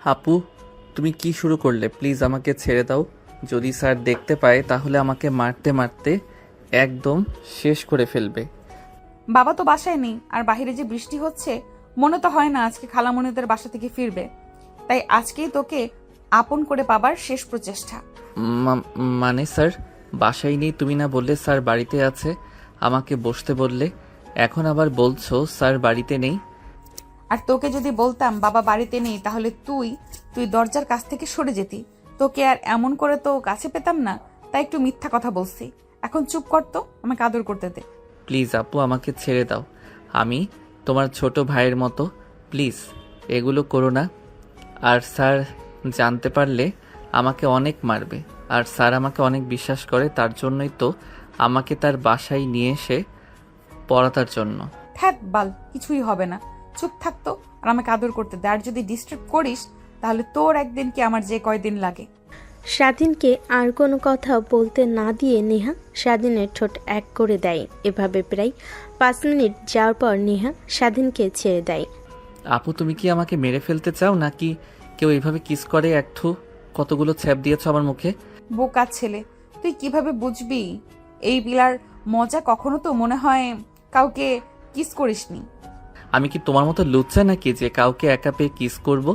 আপু, তুমি কি শুরু করলে? প্লিজ আমাকে ছেড়ে দাও। যদি স্যার দেখতে পায় তাহলে আমাকে মারতে মারতে একদম শেষ করে ফেলবে। বাবা তো বাসায় নেই, আর বাহিরে যে বৃষ্টি হচ্ছে, মনে তো হয় না আজকে খালামণিদের বাসা থেকে ফিরবে। তাই আজকেই তোকে আপন করে পাবার শেষ প্রচেষ্টা। মানে স্যার বাসায় নেই? তুমি না বললে স্যার বাড়িতে আছে? আমাকে বসতে বললে, এখন আবার বলছো স্যার বাড়িতে নেই। আর তোকে যদি বলতাম বাবা বাড়িতে নেই, তাহলে তুই দরজার কাছ থেকে সরে যেতি। তোকে আর এমন করে তো কাছে পেতাম না, তাই একটু মিথ্যা কথা বলছি। এখন চুপ কর তো, আমাকে আদর করতে দে। প্লিজ আপু, আমাকে ছেড়ে দাও। আমি তোমার ছোট ভাইয়ের মতো। প্লিজ এগুলো করো না। আর স্যার জানতে পারলে আমাকে অনেক মারবে। আর স্যার আমাকে অনেক বিশ্বাস করে, তার জন্যই তো আমাকে তার বাসায় নিয়ে এসে পড়াতার জন্য। ধ্যাত বাল, কিছুই হবে না। চুপ থাকতো আর আমাকে আদর করতে দে। আর যদি ডিস্টার্ব করিস, তাহলে তোর একদিন কি আমার যে কয়দিন লাগে। স্বাধীনকে আর কোনো কথা বলতে না দিয়ে নেহা স্বাধীনের ঠোঁট এক করে দেয়। এভাবে প্রায় 5 মিনিট যাওয়ার পর নেহা স্বাধীনকে ছেড়ে দেয়। আপু, তুমি কি আমাকে মেরে ফেলতে চাও, নাকি কেউ এইভাবে কিস করে? একটু কতগুলো ছ্যাপ দিয়েছ আমার মুখে। বোকা ছেলে, তুই কিভাবে বুঝবি এই বিলার মজা? কখনো তো মনে হয় কাউকে কিস করিসনি। আমি কি তোমার মতো লুচ্চা নাকি যে কাউকে একা পেয়ে কিস করব?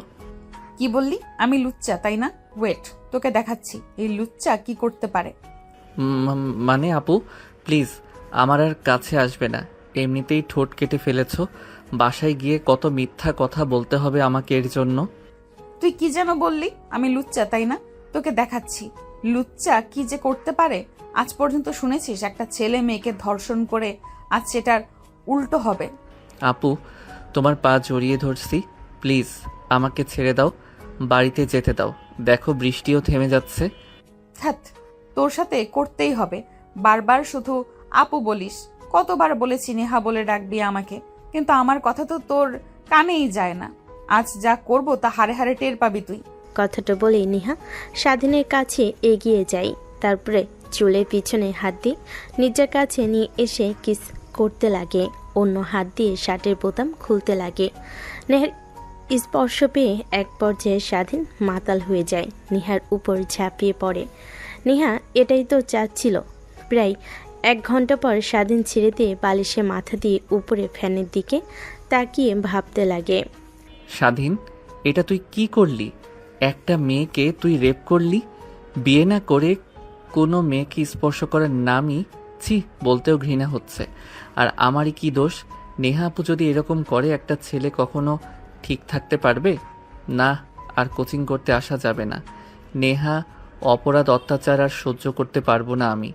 কি বললি? আমি লুচ্চা, তাই না? ওয়েট, তোকে দেখাচ্ছি এই লুচ্চা কি করতে পারে। মানে আপু, প্লিজ আমার আর কাছে আসবে না। এমনিতেই ঠোঁট কেটে ফেলেছো, বাসায় গিয়ে কত মিথ্যা কথা বলতে হবে আমাকে এর জন্য? তুই কি যেন বললি? আমি লুচ্চা, তাই না? তোকে দেখাচ্ছি লুচ্চা কি যে করতে পারে। আজ পর্যন্ত শুনেছিস একটা ছেলে মেয়েকে ধর্ষণ করে? আজ সেটার উল্টো হবে। আপু, তোমার পা জড়িয়ে ধরছি, প্লিজ আমাকে ছেড়ে দাও, বাড়িতে যেতে দাও। দেখো বৃষ্টিও থেমে যাচ্ছে। হ্যাঁ, তোর সাথে করতেই হবে। বারবার শুধু আপু বলিস। কতবার বলেছি নেহা বলে ডাকবি আমাকে, কিন্তু আমার কথা তো তোর কানেই যায় না। আজ যা করব তা হারে হারে টের পাবি তুই। কথাটা বলে নেহা স্বাধীনের কাছে এগিয়ে যায়। তারপরে চুলের পিছনে হাত দিয়ে নিজের কাছে নিয়ে এসে কিস করতে লাগে। অন্য হাত দিয়ে শার্টের বোতাম খুলতে লাগে। নেহার স্পর্শ পেয়ে এক পর্যায়ে স্বাধীন মাতাল হয়ে যায়, নেহার উপর ঝাঁপিয়ে পড়ে। নেহা এটাই তো চাচ্ছিল। প্রায় 1 ঘন্টা পর স্বাধীন ছেড়ে দিয়ে বালিশে মাথা দিয়ে উপরে ফ্যানের দিকে তাকিয়ে ভাবতে লাগে। স্বাধীন, এটা তুই কি করলি? একটা মেয়েকে তুই রেপ করলি। বিয়ে না করে কোনো মেয়েকে স্পর্শ করার নামই ছি, বলতেও ঘৃণা হচ্ছে। আর আমারই কি দোষ? নেহা আপু যদি এরকম করে, একটা ছেলে কখনো ঠিক থাকতে পারবে না? আর কোচিং করতে আসা যাবে না। নেহা অপরাধ অত্যাচার আর সহ্য করতে পারবো না আমি।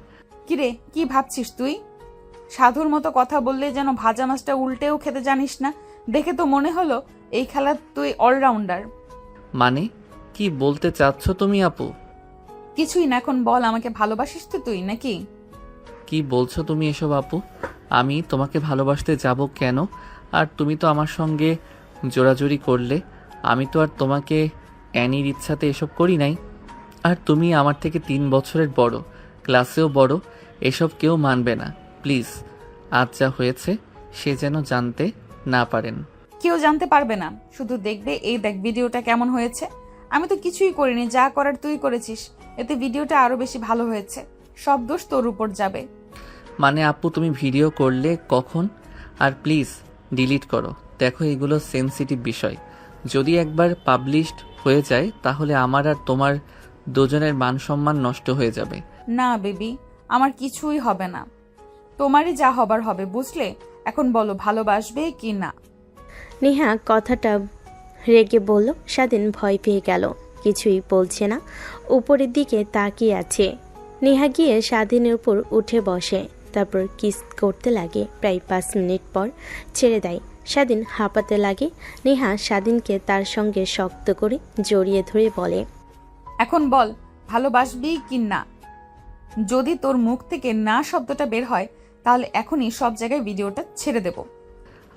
কিরে, কি ভাবছিস তুই? সাধুর মতো কথা বললে যেন ভাজা মাছটা উল্টেও খেতে জানিস না। দেখে তো মনে হলো এই খেলার তুই অলরাউন্ডার। মানে কি বলতে চাচ্ছ তুমি আপু? কিছুই না, এখন বল, আমাকে ভালোবাসিস তো তুই নাকি? কি বলছো তুমি এসব আপু? আমি তোমাকে ভালোবাসতে যাব কেন? আর তুমি তো আমার সঙ্গে জোরাজুরি করলে। আমি তো আর তোমাকে অ্যানির ইচ্ছাতে এসব করি নাই। আর তুমি আমার থেকে 3 বছরের বড়, ক্লাসেও বড়। এসব কেউ মানবে না। প্লিজ, আজ যা হয়েছে সে যেন জানতে না পারেন। কেউ জানতে পারবে না, শুধু দেখবে। এই দেখ ভিডিওটা কেমন হয়েছে। আমি তো কিছুই করিনি, যা করার তুই করেছিস। এতে ভিডিওটা আরো বেশি ভালো হয়েছে। সব দোষ তোর উপর যাবে। মানে আপু, তুমি ভিডিও করলে কখন? আর প্লিজ ডিলিট করো। দেখো এগুলো সেনসিটিভ বিষয়। যদি একবার পাবলিশড হয়ে যায় তাহলে আমার আর তোমার দুজনের মান সম্মান নষ্ট হয়ে যাবে। না বেবি, আমার কিছুই হবে না। তোমারই যা হবার হবে, বুঝলে? এখন বলো, ভালোবাসবে কি না? নেহা কথাটা রেগে বলল। স্বাধীন ভয় পেয়ে গেল, কিছুই বলছে না, উপরের দিকে তাকিয়ে আছে। নেহা গিয়ে স্বাধীনের উপর উঠে বসে, তারপর কিস করতে লাগে। প্রায় 5 মিনিট পর ছেড়ে দেয়। স্বাধীন হাঁপাতে লাগে। নেহা স্বাধীনকে তার সঙ্গে শক্ত করে জড়িয়ে ধরে বলে, এখন বল, ভালোবাসবি কি না? যদি তোর মুখ থেকে না শব্দটা বের হয়, তাহলে এখনই সব জায়গায় ভিডিওটা ছেড়ে দেব।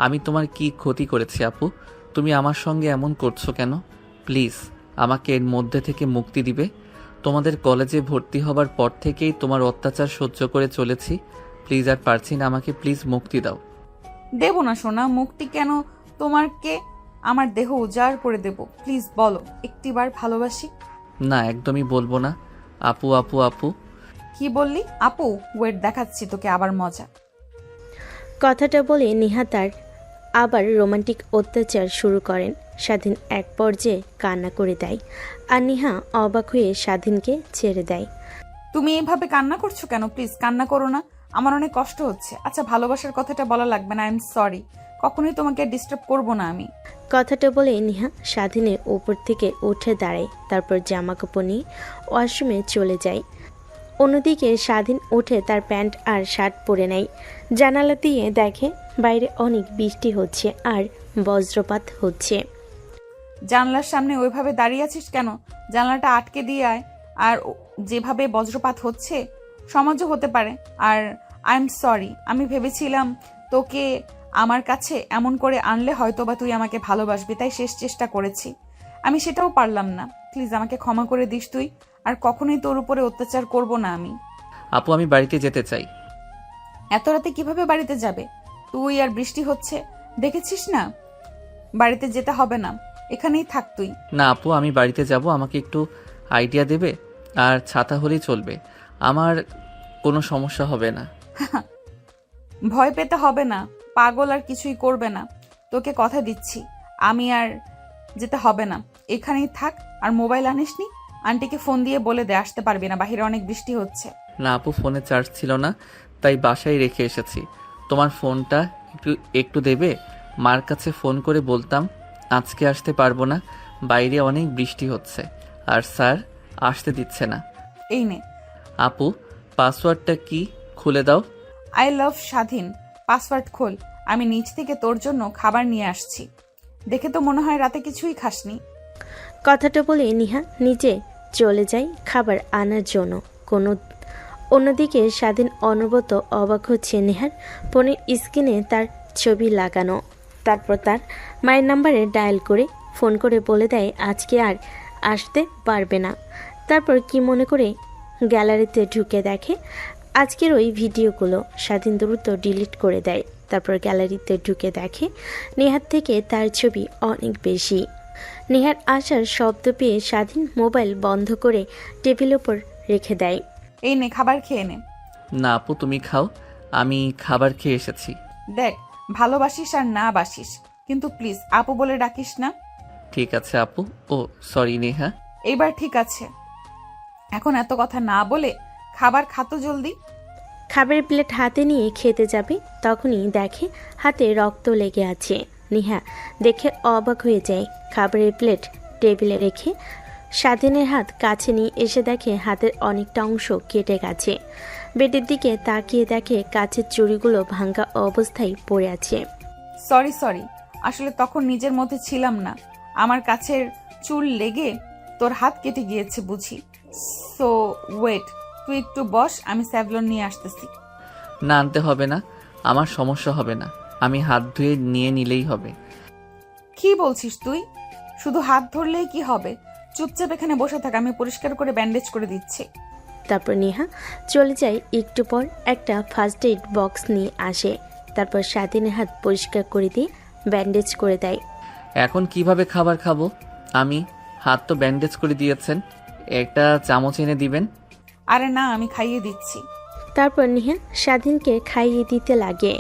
আমি তোমার কি ক্ষতি করেছি আপু? তুমি আমার সঙ্গে এমন করছো কেন? প্লিজ আমাকে এর মধ্যে থেকে মুক্তি দিবে? তোমাদের কলেজে ভর্তি হবার পর থেকেই তোমার অত্যাচার সহ্য করে চলেছি। প্লিজ আর পারছি না, আমাকে প্লিজ মুক্তি দাও। দেব না সোনা, মুক্তি কেন তোমারকে? আমার দেহ উজাড় করে দেব। প্লিজ বলো, একটিবার ভালোবাসি। না, একদমই বলবো না। আপু আপু আপু। কি বললি? আপু? ওয়েট, দেখাচ্ছি তোকে আবার মজা। কথাটা বলে নিহা তার আবার রোমান্টিক অত্যাচার শুরু করেন। স্বাধীন এক পর্যায়ে কান্না করে দেয় আর নিহা অবাক হয়ে স্বাধীনকে ছেড়ে দেয়। তুমি এইভাবে কান্না করছো কেন? প্লিজ কান্না করো না, আমার অনেক কষ্ট হচ্ছে। আচ্ছা, ভালোবাসার কথাটা বলা লাগবে না, আই এম সরি। কখনোই তোমাকে ডিস্টার্ব করব না আমি। কথাটা বলে নিহা স্বাধীনের উপর থেকে উঠে দাঁড়ায়, তারপর জামা কাপড় নিয়ে ওয়াশরুমে চলে যায়। অন্যদিকে স্বাধীন উঠে তার প্যান্ট আর শার্ট পরে নেয়। জানালা দিয়ে দেখে বাইরে অনেক বৃষ্টি হচ্ছে আর বজ্রপাত হচ্ছে। জানলার সামনে ওইভাবে দাঁড়িয়ে আছিস কেন? জানলাটা আটকে দিয়ে আয়। আর যেভাবে বজ্রপাত হচ্ছে, সমাজও হতে পারে। আর আই এম সরি, আমি ভেবেছিলাম তোকে আমার কাছে এমন করে আনলে হয়তোবা তুই আমাকে ভালোবাসবি, তাই শেষ চেষ্টা করেছি। আমি সেটাও পারলাম না। প্লিজ আমাকে ক্ষমা করে দিস তুই। আর কখনোই তোর উপরে অত্যাচার করব না আমি। আপু, আমি বাড়িতে যেতে চাই। এত রাতে কিভাবে বাড়িতে যাবে? তুই আর বৃষ্টি হচ্ছে, দেখেছিস না? বাড়িতে যেতে হবে না, এখানেই থাক তুই। না আপু, আমি বাড়িতে যাব, আমাকে একটু আইডিয়া দেবে? আর ছাতা হলেই চলবে, আমার কোনো সমস্যা হবে না। ভয় পেতে হবে না, পাগল আর কিছুই করবে না, তোকে কথা দিচ্ছি। আমি আর যেতে হবে না, এখানেই থাক। আর মোবাইল আনিসনি? আন্টিকে ফোন দিয়ে বলে দে আসতে পারবি না, বাহিরে অনেক বৃষ্টি হচ্ছে। না আপু, ফোনে চার্জ ছিল না, তাই বাসায় রেখে এসেছি। তোমার ফোনটা একটু একটু দেবে? মার কাছে ফোন করে বলতাম আজকে আসতে পারবো না, বাইরে অনেক বৃষ্টি হচ্ছে আর স্যার আসতে দিচ্ছে না। এই নে। আপু, পাসওয়ার্ডটা কি, খুলে দাও। আই লাভ স্বাধীন, পাসওয়ার্ড খোল। আমি নিচ থেকে তোর জন্য খাবার নিয়ে আসছি। দেখে তো মনে হয় রাতে কিছুই খাসনি। কথাটা বলে নিহা নিজে চলে যায় খাবার আনার জন্য। অন্যদিকে স্বাধীন অনবরত অবাক হচ্ছে নেহার ফোনের স্ক্রিনে তার ছবি লাগানো। তারপর তার মায়ের নাম্বারে ডায়াল করে ফোন করে বলে দেয় আজকে আর আসতে পারবে না। তারপর কি মনে করে গ্যালারিতে ঢুকে দেখে আজকের ওই ভিডিওগুলো। স্বাধীন দ্রুত ডিলিট করে দেয়। তারপর গ্যালারিতে ঢুকে দেখে নেহার থেকে তার ছবি অনেক বেশি। নেহার আসার শব্দ পেয়ে স্বাধীন মোবাইল বন্ধ করে টেবিলের ওপর রেখে দেয়। এই নে, খাবার খেয়ে নে। না আপু, তুমি খাও, আমি খাবার খেয়ে এসেছি। দেখ, ভালোবাসিস আর না বাসিস, কিন্তু প্লিজ আপু বলে ডাকিস না। ঠিক আছে আপু। ও সরি নেহা। এইবার ঠিক আছে। এখন এত কথা না বলে খাবার খাতো জলদি। খাবারের প্লেট হাতে নিয়ে খেতে যাবে, তখনই দেখে হাতে রক্ত লেগে আছে। নেহা দেখে অবাক হয়ে যায়। খাবারের প্লেট টেবিলে রেখে স্বাধীনের হাত কাছে নিয়ে এসে দেখে হাতের অনেকটা অংশ কেটে গেছে। বেডের দিকে তাকিয়ে দেখে কাছের চুড়িগুলো ভাঙা অবস্থায় পড়ে আছে। সরি, আসলে তখন নিজের মধ্যে ছিলাম না। আমার কাছের চুল লেগে তোর হাত কেটে গিয়েছে বুঝি। সো ওয়েট, তুই একটু বস, আমি স্যাভলন নিয়ে আসতেছি। না, আনতে হবে না, আমার সমস্যা হবে না, আমি হাত ধুয়ে নিয়ে নিলেই হবে। কি বলছিস তুই? শুধু হাত ধরলেই কি হবে? চুপচাপ এখানে বসে থাক, আমি পরিষ্কার করে ব্যান্ডেজ করে দিচ্ছি। তারপর নেহা চলে যায়। একটু পর একটা ফার্স্ট এইড বক্স নিয়ে আসে। তারপর স্বাধীনের হাত পরিষ্কার করে দিয়ে ব্যান্ডেজ করে দেয়। এখন কিভাবে খাবার খাবো আমি? হাত তো ব্যান্ডেজ করে দিয়েছেন, একটা চামচ এনে দিবেন। আরে না, আমি খাইয়ে দিচ্ছি। তারপর নেহা স্বাধীনকে খাইয়ে দিতে লাগে।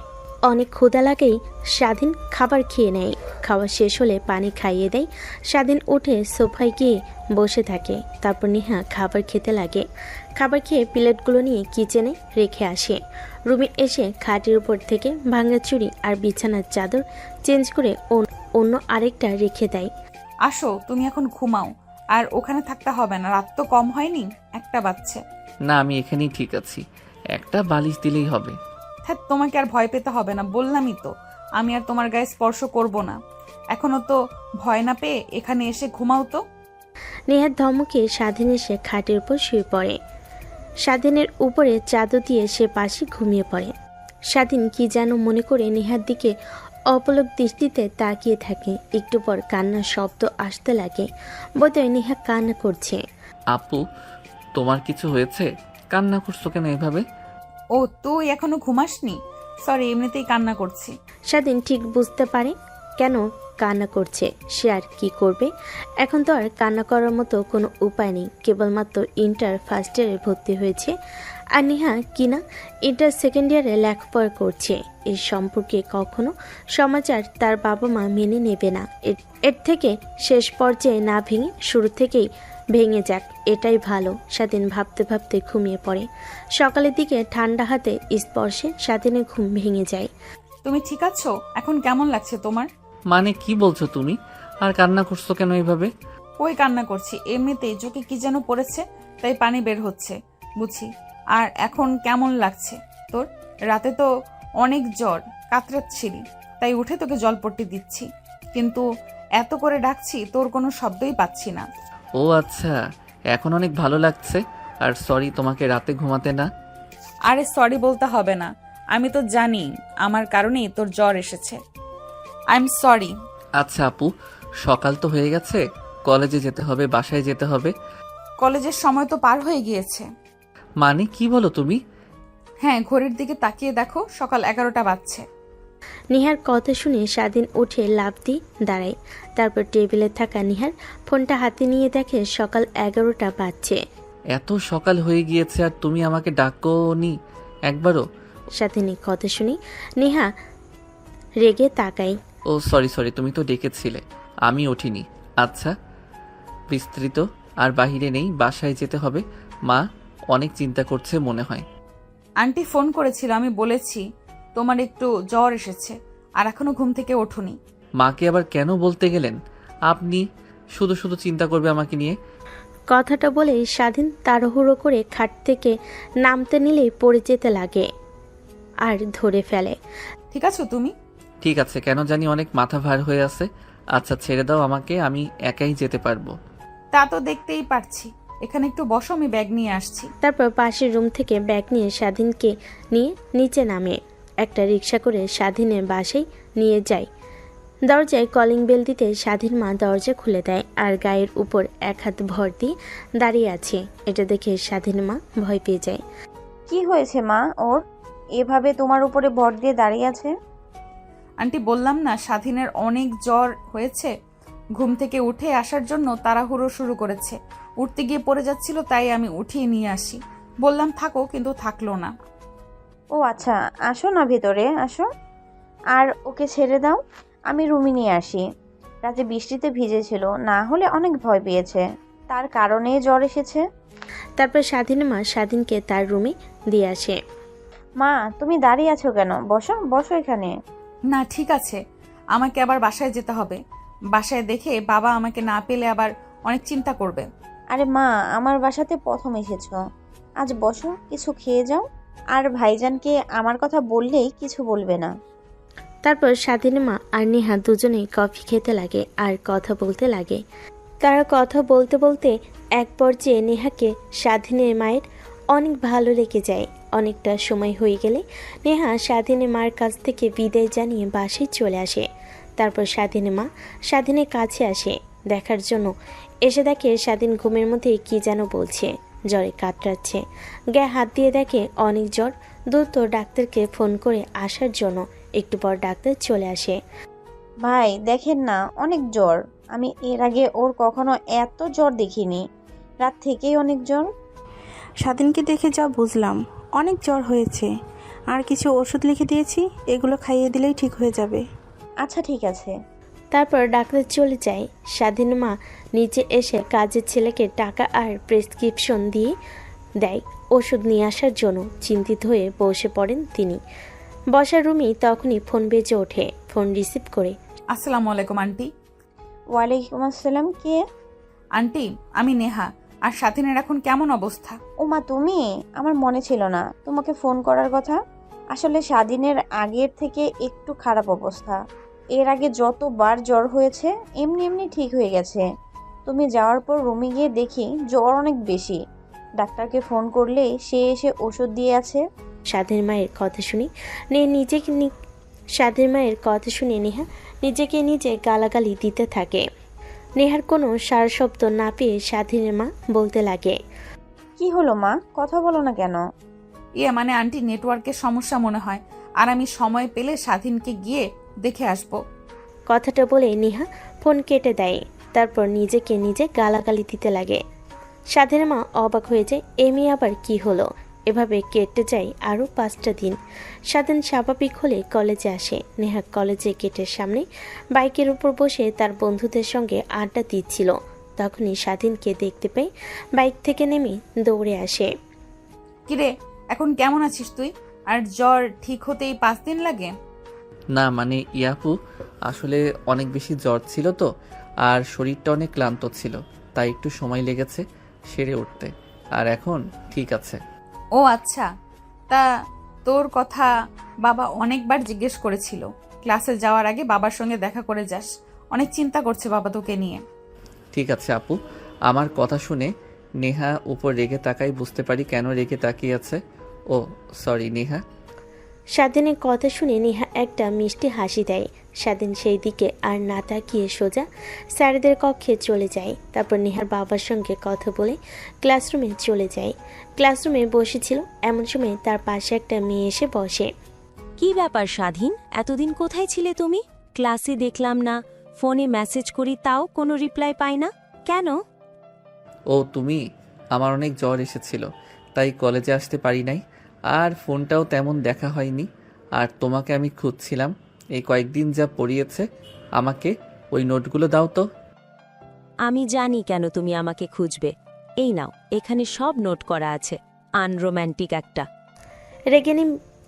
অনেক ক্ষুধা লাগেই স্বাধীন খাবার খেয়ে নেয়। খাওয়া শেষ হলে পানি খাইয়ে দেয়। স্বাধীন উঠে সোফায় গিয়ে বসে থাকে। তারপর নেহা খাবার খেতে লাগে। খাবার খেয়ে প্লেটগুলো নিয়ে কিচেনে রেখে আসে। রুমে এসে খাটের উপর থেকে ভাঙা চুড়ি আর বিছানার চাদর চেঞ্জ করে অন্য আরেকটা রেখে দেয়। আসো, তুমি এখন ঘুমাও। আর ওখানে থাকতে হবে না, রাত তো কম হয়নি, একটা বাজছে। না, আমি এখানেই ঠিক আছি, একটা বালিশ দিলেই হবে। হ্যাঁ, তোমাকে আর ভয় পেতে হবে না, বললামই তো আমি আর তোমার গায়ে স্পর্শ করব না। এখনো তো ভয় না পেয়ে এখানে এসে ঘুমাও তো। নেহার ধমকে স্বাধীন এসে খাটের উপর শুয়ে পড়ে। স্বাধীনের উপরে চাদর দিয়ে সে পাশে ঘুমিয়ে পড়ে। স্বাধীন কি যেন মনে করে নেহার দিকে অপলক দৃষ্টিতে তাকিয়ে থাকে। একটু পর কান্নার শব্দ আসতে লাগে। বোধহয় নেহা কান্না করছে। আপু, তোমার কিছু হয়েছে? কান্না করছো কেন এভাবে? ও, তুই এখনো ঘুমাসনি? সরি, এমনিতেই কান্না করছি। স্বাধীন ঠিক বুঝতে পারে কেন কান্না করছে। সে আর কি করবে? এখন তো আর কান্না করার মতো কোনো উপায় নেই। কেবলমাত্র ইন্টার ফার্স্ট ইয়ারে ভর্তি হয়েছে, আর নেহা কিনা ইন্টার সেকেন্ড ইয়ারে লেখাপড়া করছে। এই সম্পর্কে কখনো সমাচার তার বাবা মা মেনে নেবে না। এর থেকে শেষ পর্যায়ে না ভেঙে শুরু থেকেই ভেঙে যাক, এটাই ভালো। স্বাধীন ভাবতে ভাবতে ঘুমিয়ে পড়ে। সকালের দিকে ঠান্ডা হাতে স্পর্শে স্বাধীনের ঘুম ভেঙে যায়। তুমি ঠিক আছো? এখন কেমন লাগছে তোমার? মানে কি বলছো তুমি? আর কান্না করছো কেন এভাবে? ওই কান্না করছি, এমনিতেই চোখে কি যেন পড়েছে, তাই পানি বের হচ্ছে বুঝি। আর এখন কেমন লাগছে তোর? রাতে তো অনেক জ্বর, কাতরাচ্ছিলি, তাই উঠে তোকে জলপট্টি দিচ্ছি, কিন্তু এত করে ডাকছি তোর কোনো শব্দই পাচ্ছি না। ও আচ্ছা, এখন অনেক ভালো লাগছে। আর সরি তোমাকে রাতে ঘুমাতে না। আরে সরি বলতে হবে না, আমি তো জানি আমার কারণেই তোর জ্বর এসেছে। I am sorry. আচ্ছা আপু, সকাল তো হয়ে গেছে, কলেজে যেতে হবে, বাসায় যেতে হবে। কলেজের সময় তো পার হয়ে গিয়েছে। মানে কি বলো তুমি? হ্যাঁ, ঘড়ির দিকে তাকিয়ে দেখো, সকাল 11টা বাজছে। নিহার কথা শুনে স্বাধীন উঠে লাফ দিয়ে দাঁড়ায়। তারপর টেবিলে থাকা নিহার ফোনটা হাতে নিয়ে দেখে সকাল 11টা বাজছে। এত সকাল হয়ে গিয়েছে আর তুমি আমাকে ডাকোনি একবারও? স্বাধীনের কথা শুনে নেহা রেগে তাকায়। ও সরি সরি, তুমি তো ডেকেছিলে, আমি উঠিনি। আচ্ছা, বিস্তৃত আর বাহিরে নেই, বাসায় যেতে হবে। মা অনেক চিন্তা করছে মনে হয়। আন্টি ফোন করেছিল, আমি বলেছি তোমার একটু জ্বর এসেছে আর এখনো ঘুম থেকে ওঠোনি। মাকে আবার কেন বলতে গেলেন? আপনি শুধু শুধু চিন্তা করবে আমাকে নিয়ে। কথাটা বলেই স্বাধীন তাড়াহুড়ো করে খাট থেকে নামতে নিলেই পড়ে যেতে লাগে আর ধরে ফেলে। ঠিক আছো তুমি? ঠিক আছে, কেন জানি অনেক মাথা ভার হয়ে আছে। আচ্ছা ছেড়ে দাও আমাকে, আমি একাই যেতে পারবো। তা তো দেখতেই পারছি, এখানে একটু বসো, আমি ব্যাগ নিয়ে আসছি। তারপর পাশের রুম থেকে ব্যাগ নিয়ে স্বাধীনকে নিয়ে নিচে নামে। একটা রিক্সা করে স্বাধীনের বাসায় নিয়ে যায়। দরজায় কলিং বেল দিতে স্বাধীন মা দরজা খুলে দেয় আর গায়ের উপর এক হাত ভর দিয়ে দাঁড়িয়ে আছে। এটা দেখে স্বাধীন মা ভয় পেয়ে যায়। কি হয়েছে মা ওর? এভাবে তোমার উপরে ভর দিয়ে দাঁড়িয়ে আছে? আন্টি বললাম না, স্বাধীনের অনেক জ্বর হয়েছে, ঘুম থেকে উঠে আসার জন্য তাড়াহুড়ো শুরু করেছে। উঠতে গিয়ে পড়ে যাচ্ছিল, তাই আমি উঠিয়ে নিয়ে আসি। বললাম থাকো, কিন্তু থাকলো না। ও আচ্ছা, আসো না ভেতরে আসো। আর ওকে ছেড়ে দাও, আমি রুমে নিয়ে আসি। রাতে বৃষ্টিতে ভিজেছিল, না হলে অনেক ভয় পেয়েছে, তার কারণে জ্বর এসেছে। তারপর স্বাধীন মা স্বাধীনকে তার রুমে দিয়ে আসে। মা তুমি দাঁড়িয়ে আছো কেন? বসো বসো এখানে। না ঠিক আছে, আমাকে আবার বাসায় যেতে হবে। বাসায় দেখে বাবা আমাকে না পেলে আবার অনেক চিন্তা করবে। আরে মা, আমার বাসাতে প্রথম এসেছো, আজ বসো, কিছু খেয়ে যাও। আর ভাইজানকে আমার কথা বললেই কিছু বলবে না। তারপর স্বাধীন মা আর নেহা দুজনেই কফি খেতে লাগে আর কথা বলতে লাগে। তারা কথা বলতে বলতে এক পর্যায়ে নেহাকে স্বাধীনের মায়ের অনেক ভালো লেগে যায়। অনেকটা সময় হয়ে গেলে নেহা স্বাধীনের মার কাছ থেকে বিদায় জানিয়ে বাসায় চলে আসে। তারপর স্বাধীনের মা স্বাধীনের কাছে আসে দেখার জন্য। এসে দেখে স্বাধীন ঘুমের মধ্যে কি যেন বলছে, জ্বরে কাতরাচ্ছে। গায়ে হাত দিয়ে দেখে অনেক জ্বর। দ্রুত ডাক্তারকে ফোন করে আসার জন্য। একটু পর ডাক্তার চলে আসে। ভাই দেখেন না, অনেক জ্বর। আমি এর আগে ওর কখনো এত জ্বর দেখিনি, রাত থেকেই অনেক জ্বর। স্বাধীনকে দেখে যা বুঝলাম, অনেক জ্বর হয়েছে। আর কিছু ওষুধ লিখে দিয়েছি, এগুলো খাইয়ে দিলেই ঠিক হয়ে যাবে। আচ্ছা ঠিক আছে। তারপর ডাক্তার চলে যায়। স্বাধীন মা নিচে এসে কাজের ছেলেকে টাকা আর প্রেসক্রিপশন দিয়ে দেয় ওষুধ নিয়ে আসার জন্য। চিন্তিত হয়ে বসে পড়েন তিনি। বসার রুমেই তখনই ফোন বেজে ওঠে। ফোন রিসিভ করে আসসালামু আলাইকুম আন্টি। ওয়ালাইকুম আসসালাম। কে? আন্টি আমি নেহা। আর স্বাধীনের এখন কেমন অবস্থা? ও মা তুমি? আমার মনে ছিল না তোমাকে ফোন করার কথা। আসলে স্বাধীনের আগের থেকে একটু খারাপ অবস্থা। এর আগে যতবার জ্বর হয়েছে এমনি এমনি ঠিক হয়ে গেছে। তুমি যাওয়ার পর রুমে গিয়ে দেখি জ্বর অনেক বেশি। ডাক্তারকে ফোন করলে সে এসে ওষুধ দিয়ে আছে। স্বাধীন মায়ের কথা শুনে স্বাধীন মায়ের কথা শুনে নেহা নিজেকে নিজে গালাগালি দিতে থাকে। নেহার কোনো সার শব্দ না পেয়ে স্বাধীনের মা বলতে লাগে, কি হলো মা, কথা বলো না কেন? মানে আন্টি নেটওয়ার্কের সমস্যা মনে হয়, আর আমি সময় পেলে স্বাধীনকে গিয়ে দেখে আসবো। কথাটা বলে নিহা ফোন কেটে দেয়। তারপর নিজেকে নিজে গালাগালি দিতে লাগে। স্বাধীনের মা অবাক হয়ে যায়, এ মেয়ে আবার কি হলো। এভাবে কেটে যায় আরও 5টা দিন। স্বাধীন স্বাভাবিক হলে কলেজে আসে। নেহা কলেজে গেটের সামনে বাইকের উপর বসে তার বন্ধুদের সঙ্গে আড্ডা দিচ্ছিল। তখনই স্বাধীনকে দেখতে পেয়ে বাইক থেকে নেমে দৌড়ে আসে। কিরে, এখন কেমন আছিস তুই? আর জ্বর ঠিক হতেই 5 দিন লাগে? না মানে ইয়াপু, আসলে অনেক বেশি জ্বর ছিল তো, আর শরীরটা অনেক ক্লান্ত ছিল, তাই একটু সময় লেগেছে সেরে উঠতে। আর এখন ঠিক আছে। ও আচ্ছা, তা তোর কথা বাবা অনেকবার জিজ্ঞেস করেছিল। ক্লাসে যাওয়ার আগে বাবার সঙ্গে দেখা করে যাস। অনেক চিন্তা করছে বাবা তোকে নিয়ে। ঠিক আছে আপু। আমার কথা শুনে নেহা উপর রেগে তাকাই, বুঝতে পারি কেন রেগে তাকিয়ে আছে। ও সরি নেহা। স্বাধীনের কথা শুনে নেহা একটা মিষ্টি হাসি দেয়। স্বাধীন সেই দিকে আর না তাকিয়ে সোজা স্যারেদের কক্ষে চলে যায়। তারপর নেহার বাবার সঙ্গে কথা বলে ক্লাসরুমে চলে যায়। ক্লাসরুমে বসেছিল, এমন সময় তার পাশে একটা মেয়ে এসে বসে। কি ব্যাপার স্বাধীন, এতদিন কোথায় ছিলে তুমি? ক্লাসে দেখলাম না, ফোনে মেসেজ করি তাও কোনো রিপ্লাই পাই না, কেন? ও তুমি, আমার অনেক জ্বর এসেছিল তাই কলেজে আসতে পারি নাই, আর ফোনটাও তেমন দেখা হয়নি। আর তোমাকে আমি খুঁজছিলাম। এই কয়েকদিন যা পড়িয়েছে আমাকে, ওই নোটগুলো দাও তো। আমি জানি কেন তুমি আমাকে খুঁজবে। এই নাও, এখানে সব নোট করা আছে। আনরোম্যান্টিক একটা।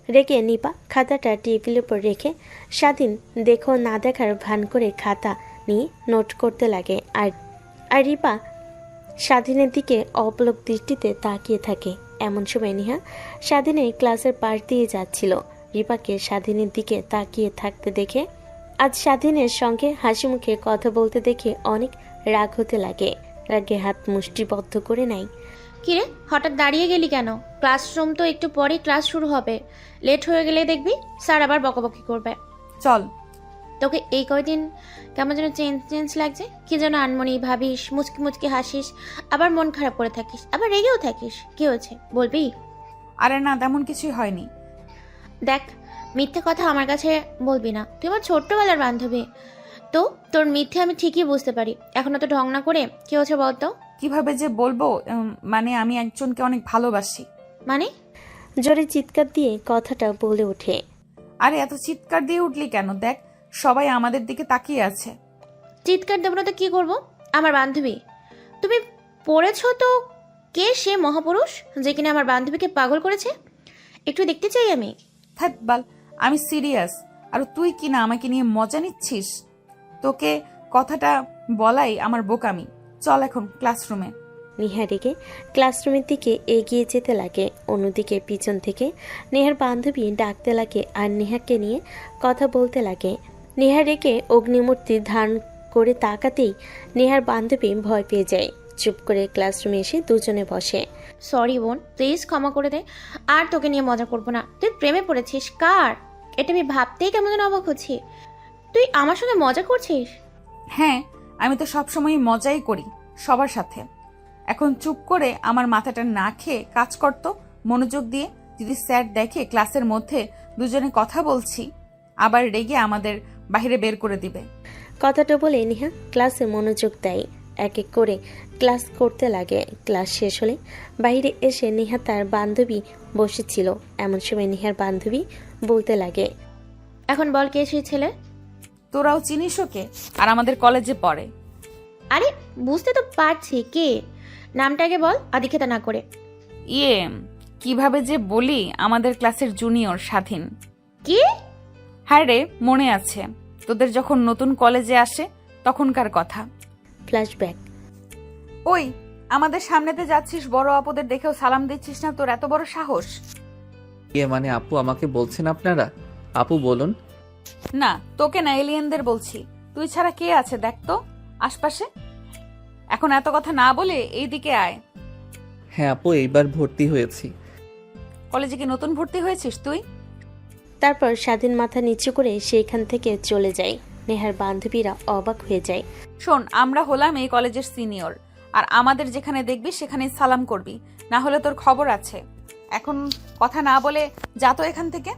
রেগে নিপা খাতাটা টেবিলের উপর রেখে স্বাধীন দেখো না দেখার ভান করে খাতা নিয়ে নোট করতে লাগে। আর রিপা স্বাধীনের দিকে অপলক দৃষ্টিতে তাকিয়ে থাকে। এমন সময় নিহা স্বাধীনের ক্লাসের পাশ দিয়ে যাচ্ছিল। রিপাকে স্বাধীনের দিকে তাকিয়ে থাকতে দেখে, আজ স্বাধীনের সঙ্গে হাসি মুখে কথা বলতে দেখে অনেক রাগ হতে লাগে। রাগে হাত মুষ্টিবদ্ধ করে নেয়। কিরে, হঠাৎ দাঁড়িয়ে গেলি কেন? ক্লাসরুম তো একটু পরেই ক্লাস শুরু হবে। লেট হয়ে গেলে দেখবি স্যার আবার বকাবকি করবে। চল। তোকে এই কয়দিন কেমন যেন চেঞ্জ লাগছে। কি যেন আনমনি ভাবিস, মুচকি মুচকি হাসিস, আবার মন খারাপ করে থাকিস, আবার রেগেও থাকিস। কি হয়েছে বলবি? আরে না, তেমন কিছুই হয়নি। দেখ, মিথ্যে কথা আমার কাছে বলবি না। তুই আমার ছোট্টবেলার বান্ধবী, তো তোর মিথ্যে আমি ঠিকই বুঝতে পারি। এখনো তো ঢং না করে কি হচ্ছে বলতো? কিভাবে যে বলবো, মানে আমি একজনকে অনেক ভালোবাসি। মানে? জোরে চিৎকার দিয়ে কথাটা বলে ওঠে। আরে এত চিৎকার দিয়ে উঠলি কেন? দেখ, সবাই আমাদের দিকে তাকিয়ে আছে। চিৎকার দেবো না তো কি করবো? আমার বান্ধবী তুমি পড়েছো তো, কে সে মহাপুরুষ যে কিনা আমার বান্ধবীকে পাগল করেছে? একটু দেখতে চাই আমি। থাক বাল, আমি সিরিয়াস। আর তুই কি না আমাকে নিয়ে মজা নিচ্ছিস? তোকে কথাটা বলাই আমার বোকামি। চল এখন ক্লাসরুমে। নেহা রেগে ক্লাসরুমের দিকে এগিয়ে যেতে লাগে। অন্যদিকে পিছন থেকে নেহার বান্ধবী ডাকতে লাগে আর নেহাকে নিয়ে কথা বলতে লাগে। নেহা রেগে অগ্নিমূর্তি ধারণ করে তাকাতেই নেহার বান্ধবী ভয় পেয়ে যায়। চুপ করে ক্লাসরুমে এসে দুজনে বসে। সরি বোন, প্লিজ ক্ষমা করে দে। আর তোকে নিয়ে মজা করবো না। তুই প্রেমে পড়েছিস? কার? এটা আমি ভাবতেই কেমন যেন অবাক হচ্ছি। তুই আমার সঙ্গে মজা করছিস? হ্যাঁ, আমি তো সবসময় মজাই করি সবার সাথে। এখন চুপ করে আমার মাথাটা না খেয়ে কাজ করতো মনোযোগ দিয়ে। যদি স্যার দেখে ক্লাসের মধ্যে দুজনে কথা বলছি, আবার রেগে আমাদের বাইরে বের করে দিবে। কথাটা বলে নেহা ক্লাসে মনোযোগ দেয়। এক এক করে ক্লাস করতে লাগে। ক্লাস শেষ হলে বাইরে এসে নেহা তার বান্ধবী বসেছিল। এমন সময় নেহার বান্ধবী বলতে লাগে, এখন বল, কে সেই ছেলে? তোরাও চিনিস ওকে? আর আমাদের কলেজে পড়ে। আরে বুঝতে তো পারছি কে। নামটাকে বল, আদিক্ষেতা না করে। কিভাবে যে বলি, আমাদের ক্লাসের জুনিয়র স্বাধীন। কি? হ্যাঁ রে, মনে আছে তোদের যখন নতুন কলেজে আসে তখনকার কথা। ফ্ল্যাশব্যাক। ওই আমাদের সামনেতে যাচ্ছিস, বড় আপুদের দেখেও সালাম দিচ্ছিস না, তোর এত বড় সাহস? মানে আপু আমাকে বলছেন আপনারা? আপু বলুন। না, তোকে না, এলিয়েনদের বলছি। তুই ছাড়া কে আছে দেখ তো আশপাশে। এখন এত কথা না বলে এইদিকে আয়। হ্যাঁ আপু, এইবার ভর্তি হয়েছি। কলেজে কি নতুন ভর্তি হয়েছিস তুই? তারপর স্বাধীন মাথা নিচু করে সেইখান থেকে চলে যায়। নেহার বান্ধবীরা অবাক হয়ে যায়। শোন, আমরা হলাম এই কলেজের সিনিয়র, আর আমাদের যেখানে দেখবি সেখানে সালাম করবি, না হলে তোর খবর আছে। এখন কথা না বলে যা তো এখান থেকে।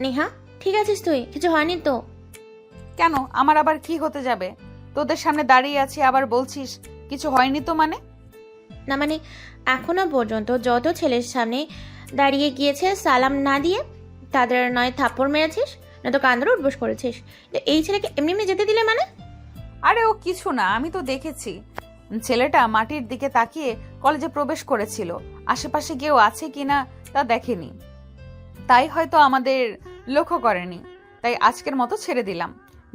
নেহা, ঠিক আছিস তুই? কিছু হয়নি তো? কেন, আমার আবার কি হতে যাবে? তোদের সামনে দাঁড়িয়ে আছি আবার বলছিস কিছু হয়নি তো? মানে না মানে এখনো পর্যন্ত যত ছেলের সামনে দাঁড়িয়ে গিয়েছে সালাম না দিয়ে তাদের নয় থাপ্পড় মেরেছিস, না তো কান ধরে উঠবোস করেছিস, তো এই ছেলেকে এমনি এমনি যেতে দিলে মানে? আরে ও কিছু না, আমি তো দেখেছি ছেলেটা মাটির দিকে তাকিয়ে কলেজে প্রবেশ করেছিল। আশেপাশে কেউ আছে কিনা তা দেখেনি, তাই হয়তো আমাদের লক্ষ্য করেনি। তাই আজকের মতো ছেড়ে দিলাম।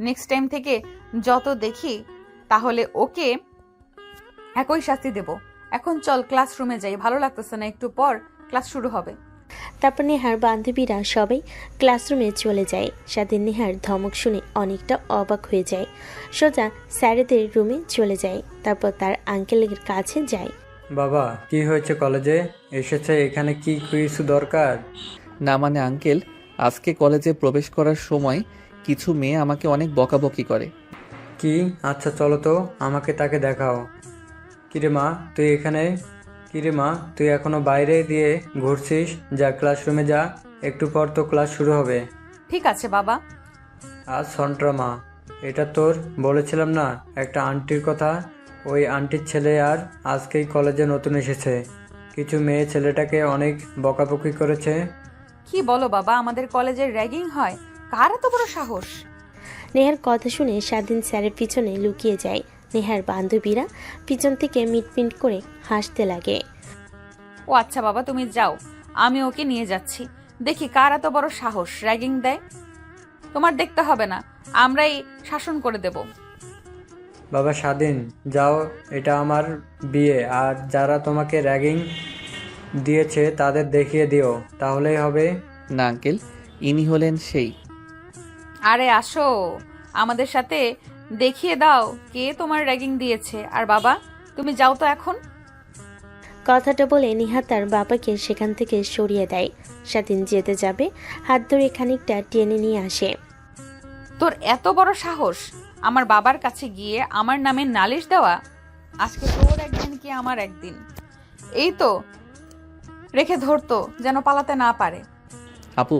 নেক্সট টাইম থেকে যত দেখি তাহলে ওকে একই শাস্তি দেব। এখন চল ক্লাসরুমে যাই, ভালো লাগতেছে না, একটু পর ক্লাস শুরু হবে। তারপর নেহার বান্ধবীরা সবাই ক্লাসরুমে চলে যায়। স্বাধীন নেহার ধমক শুনে অনেকটা অবাক হয়ে যায়। সোজা স্যারেদের রুমে চলে যায়, তারপর তার আঙ্কেলের কাছে যায়। বাবা, কি হয়েছে? কলেজে এসেছে, এখানে কি কিছু দরকার? না মানে আঙ্কেল, আজকে কলেজে প্রবেশ করার সময় কিছু মেয়ে আমাকে অনেক বকাবকি করে। কি? আচ্ছা চলো তো, আমাকে তাকে দেখাও। কিরে মা, তুই এখানে? কিরে মা, তুই এখনো বাইরে দিয়ে ঘুরছিস? যা ক্লাসরুমে যা, একটু পর তো ক্লাস শুরু হবে। ঠিক আছে বাবা। আজ সন্ট্রা মা, এটা তোর বলেছিলাম না একটা আন্টির কথা? ওই আন্টির ছেলে আর আজকেই কলেজে নতুন এসেছে। কিছু মেয়ে ছেলেটাকে অনেক বকাবকি করেছে। কি বলো বাবা, আমাদের কলেজের র্যাগিং হয়? কার এত বড় সাহস? নেহার কথা শুনে স্বাধীন স্যারের পিছনে লুকিয়ে যায়। নেহার বান্ধবীরা পিছন থেকে মিটমিট করে হাসতে লাগে। ও আচ্ছা বাবা, তুমি যাও, আমি ওকে নিয়ে যাচ্ছি। দেখি কার এত বড় সাহস র্যাগিং দেয়। তোমার দেখতে হবে না, আমরাই শাসন করে দেব। বাবা স্বাধীন, যাও, এটা আমার বিয়ে, আর যারা তোমাকে র্যাগিং দিয়েছে তাদের দেখিয়ে দিও, তাহলেই হবে। না আঙ্কেল, ইনি হলেন সেই। আরে আসো, আমাদের সাথে দেখিয়ে দাও কে তোমার র্যাগিং দিয়েছে। আর বাবা, তুমি যাও তো এখন। কথাটা বলে নেহা তার বাবাকে সেখান থেকে সরিয়ে দেয়। স্বাধীন যেতে যাবে, হাত ধরে খানিকটা টেনে নিয়ে আসে। তোর এত বড় সাহস আমার বাবার কাছে গিয়ে আমার নামে নালিশ দেওয়া? আজকে তোর একদিন কি আমার একদিন। এই তো রেখে ধরতো যেন পালাতে না পারে। আপু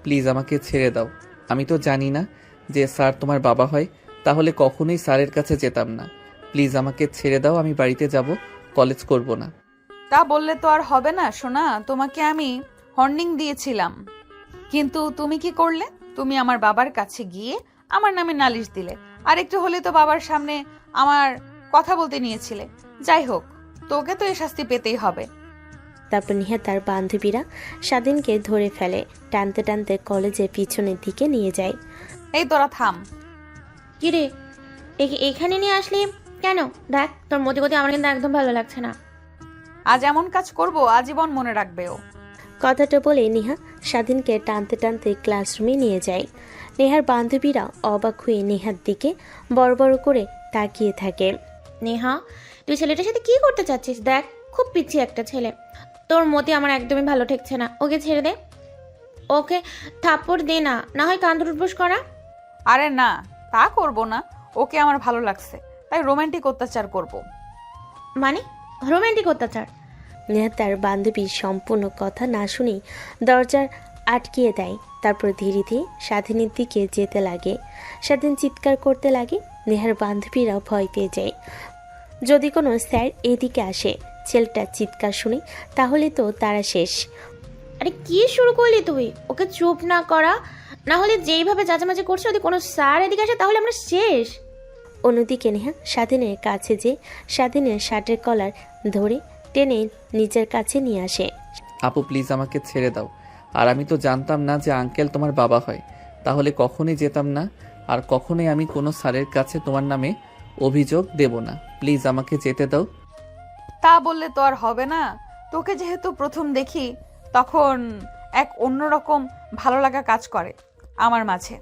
প্লিজ আমাকে ছেড়ে দাও। আমি তো জানি না যে স্যার তোমার বাবা হয়, তাহলে কখনোই স্যারের কাছে যেতাম না। প্লিজ আমাকে ছেড়ে দাও, আমি বাড়িতে যাব, কলেজ করব না। তা বললে তো আর হবে না সোনা, তোমাকে আমি হর্নিং দিয়েছিলাম, কিন্তু তুমি কি করলে? তুমি আমার বাবার কাছে গিয়ে আমার নামে নালিশ দিলে। আর একটু হলে তো বাবার সামনে আমার কথা বলতে নিয়েছিলে। যাই হোক, তোকে তো এ শাস্তি পেতেই হবে। তারপর নেহা তার বান্ধবীরা স্বাধীনকে ধরে ফেলে, টানতে টানতে কলেজের পিছনের দিকে নিয়ে যায়। এই তোরা থাম। কিরে এখানে নিয়ে আসলি কেন? দেখ তোর মতি গতি আমার কিন্তু একদম ভালো লাগছে না। আজ এমন কাজ করব আজীবন মনে রাখবে ও। কথাটা বলে নেহা স্বাধীনকে টানতে টানতে ক্লাসরুমে নিয়ে যায়। নেহার বান্ধবীরা অবাক হয়ে নেহার দিকে বড় বড় করে তাকিয়ে থাকে। নেহা, তুই ছেলেটার সাথে কি করতে চাচ্ছিস? দেখ খুব পিচ্ছি একটা ছেলে, তোর মতি আমার একদমই ভালো ঠেকছে না। ওকে ছেড়ে দে, ওকে থাপ্পড় দে না, না হয় কান ধরে উঠবোস করা। আরে না, তা করব না। ওকে আমার ভালো লাগছে, তাই রোমান্টিক অত্যাচার করব। মানে রোমান্টিক অত্যাচার? নেহা তার বান্ধবীর সম্পূর্ণ কথা না শুনেই দরজার আটকিয়ে দেয়। তারপর ধীরে ধীরে স্বাধীনের দিকে যেতে লাগে। স্বাধীন চিৎকার করতে লাগে। নেহার বান্ধবীরাও ভয় পেয়ে যায়। যদি কোনো স্যার এদিকে আসে ছেলেটা চিৎকার শুনে, তাহলে তো তারা শেষ। আরে কি শুরু করলি তুই? ওকে চুপ না করা, না হলে যেইভাবে চাচামাচি করছে যদি কোনো স্যার এদিকে আসে তাহলে আমরা শেষ। অন্যদিকে নেহা স্বাধীনের কাছে যে স্বাধীনের শার্টের কলার ধরে টেনে নিজের কাছে নিয়ে আসে। আপু প্লিজ আমাকে ছেড়ে দাও। আর আমি তো জানতাম না যে আঙ্কেল তোমার বাবা হয়, তাহলে কখনোই যেতাম না, আর কখনোই আমি কোনো স্যারের কাছে তোমার নামে অভিযোগ দেব না। প্লিজ আমাকে যেতে দাও। তা বললে তো আর হবে না। তোকে যেহেতু প্রথম দেখি, তখন এক অন্যরকম ভালো লাগা কাজ করে আমার মাঝে,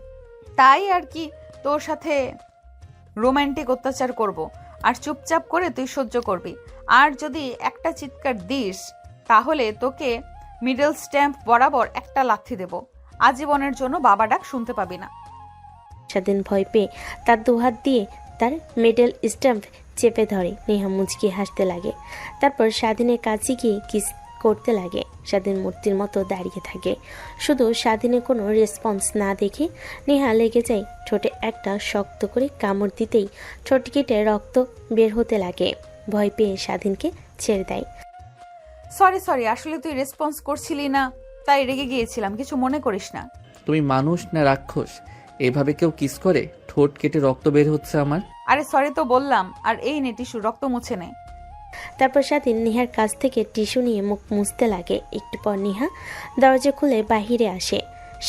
তাই আর কি তোর সাথে রোমান্টিক অত্যাচার করব। আর চুপচাপ করে তুই সহ্য করবি। আর যদি একটা চিৎকার দিস তাহলে তোকে মিডল স্ট্যাম্প বরাবর একটা লাথি দেব। আজীবনের জন্য বাবা ডাক শুনতে পাবি না। স্বাধীন ভয় পেয়ে তার দুহাত দিয়ে তার মেডেল স্ট্যাম্প চেপে ধরে। নেহা মুচকি হাসতে লাগে। তারপর স্বাধীনের কাছে গিয়ে কিস করতে লাগে। স্বাধীন মূর্তির মতো দাঁড়িয়ে থাকে। শুধু স্বাধীনের কোনো রেসপন্স না দেখে নেহা লেগে যায় ঠোঁটে একটা শক্ত করে কামড় দিতেই ঠোঁট কেটে রক্ত বের হতে লাগে। ভয় পেয়ে স্বাধীনকে ছেড়ে দেয়। সরি আসলে তুই রেসপন্স করছিলি না, তাই রেগে গিয়েছিলাম, কিছু মনে করিস না। তুমি মানুষ না রাক্ষস? এভাবে কেউ কিস করে? ঠোঁট কেটে রক্ত বের হচ্ছে আমার। আরে সরি তো বললাম, আর এই নে টিস্যু, রক্ত মুছে নে। তারপর স্বাধীন নেহার কাছ থেকে টিস্যু নিয়ে মুখ মুছতে লাগে। একটু পর নেহা দরজা খুলে বাহিরে আসে।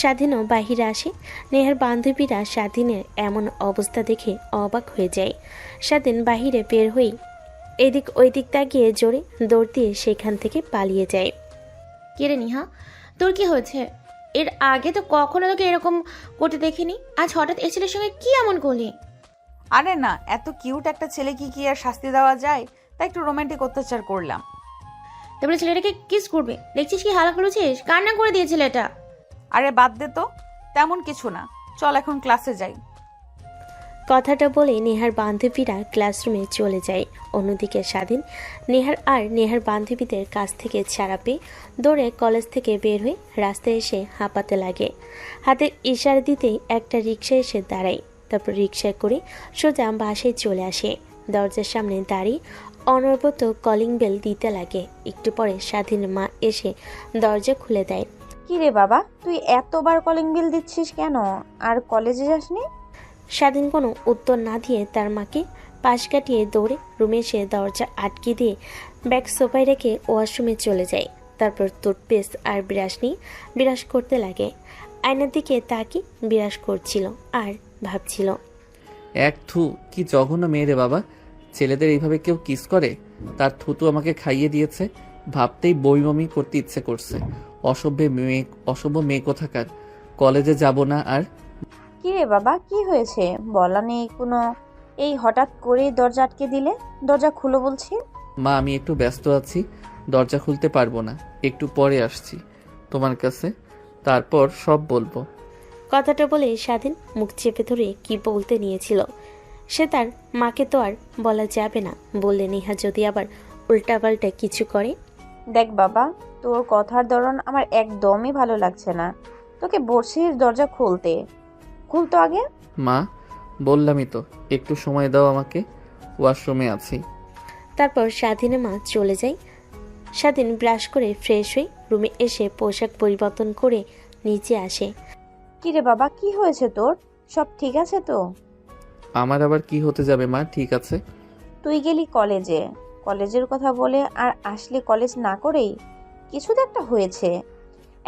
স্বাধীনও বাহিরে আসে। নেহার বান্ধবীরা স্বাধীনের এমন অবস্থা দেখে অবাক হয়ে যায়। স্বাধীন বাহিরে বের হয়ে এদিক ওইদিক তাকিয়ে জোরে দৌড় দিয়ে সেখান থেকে পালিয়ে যায়। কে রে নিহা, তোর কি হয়েছে? এর আগে তো কখনো তোকে এরকম করতে দেখিনি, আজ হঠাৎ এই ছেলের সঙ্গে কি এমন করলি? আরে না, এত কিউট একটা ছেলে কি আর শাস্তি দেওয়া যায়? তাই একটু রোমান্টিক অত্যাচার করলাম। তারপরে ছেলেটাকে কিস করবে, দেখছিস কি হালা করেছিস? কান্না করে দিয়ে ছেলেটা। আরে বাদ দে তো, তেমন কিছু না, চল এখন ক্লাসে যাই। কথাটা বলে নেহার বান্ধবীরা ক্লাসরুমে চলে যায়। অন্যদিকে স্বাধীন নেহার আর নেহার বান্ধবীদের কাছ থেকে ছাড়া পেয়ে দৌড়ে কলেজ থেকে বের হয়ে রাস্তায় এসে হাঁপাতে লাগে। হাতে ইশারা দিতেই একটা রিক্সা এসে দাঁড়ায়। তারপর রিক্সায় করে সোজা বাসায় চলে আসে। দরজার সামনে দাঁড়িয়ে অনবরত কলিং বেল দিতে লাগে। একটু পরে স্বাধীনের মা এসে দরজা খুলে দেয়। কি রে বাবা, তুই এতবার কলিং বেল দিচ্ছিস কেন? আর কলেজে যাসনি? স্বাধীন কোনো উত্তর না দিয়ে তার মাকে পাশ কাটিয়ে দৌড়ে রুমে এসে দরজা আটকে দিয়ে ব্যাগ সোফায় রেখে ওয়াশরুমে চলে যায়। তারপর টুথপেস্ট আর ব্রাশ নিয়ে বিরাস করতে লাগে। আয়নার দিকে তাকিয়ে বিরাস করছিল আর ভাবছিল, এক থু, কি জঘন্য মেয়ে রে বাবা। ছেলেদের এইভাবে কেউ কিস করে? তার থুতু আমাকে খাইয়ে দিয়েছে, ভাবতেই বমি করতে ইচ্ছে করছে। অসভ্য মেয়ে কোথাকার। কলেজে যাব না আর। কি রে বাবা, কি হয়েছে? বলা নেই কোনো, এই হঠাৎ করে দরজা আটকে দিলে? দরজা খুলো বলছি। মা, আমি একটু ব্যস্ত আছি, দরজা খুলতে পারবো না, একটু পরে আসছি তোমার কাছে, তারপর সব বলবো। কথাটা বলে স্বাধীন মুখ চেপে ধরে কি বলতে নিয়েছিল সে তার মাকে তো আর বলা যাবে না। বললে নেহা যদি আবার উল্টাপাল্টা কিছু করে। দেখ বাবা, তোর কথার ধরন আমার একদমই ভালো লাগছে না। তোকে বলছিস দরজা খুলতো আগে। মা, বললামই তো, একটু সময় দাও আমাকে, ওয়াশরুমে আছি। তারপর স্বাধীনের মা চলে যায়। স্বাধীন ব্রাশ করে ফ্রেশ হয়ে রুমে এসে পোশাক পরিবর্তন করে নিচে আসে। কি রে বাবা, কি হয়েছে তোর? সব ঠিক আছে তো? আমার আবার কি হতে যাবে মা, ঠিক আছে। তুই গেলি কলেজে, কলেজের কথা বলে আর আসলি কলেজ না করেই। কিছু তো একটা হয়েছে।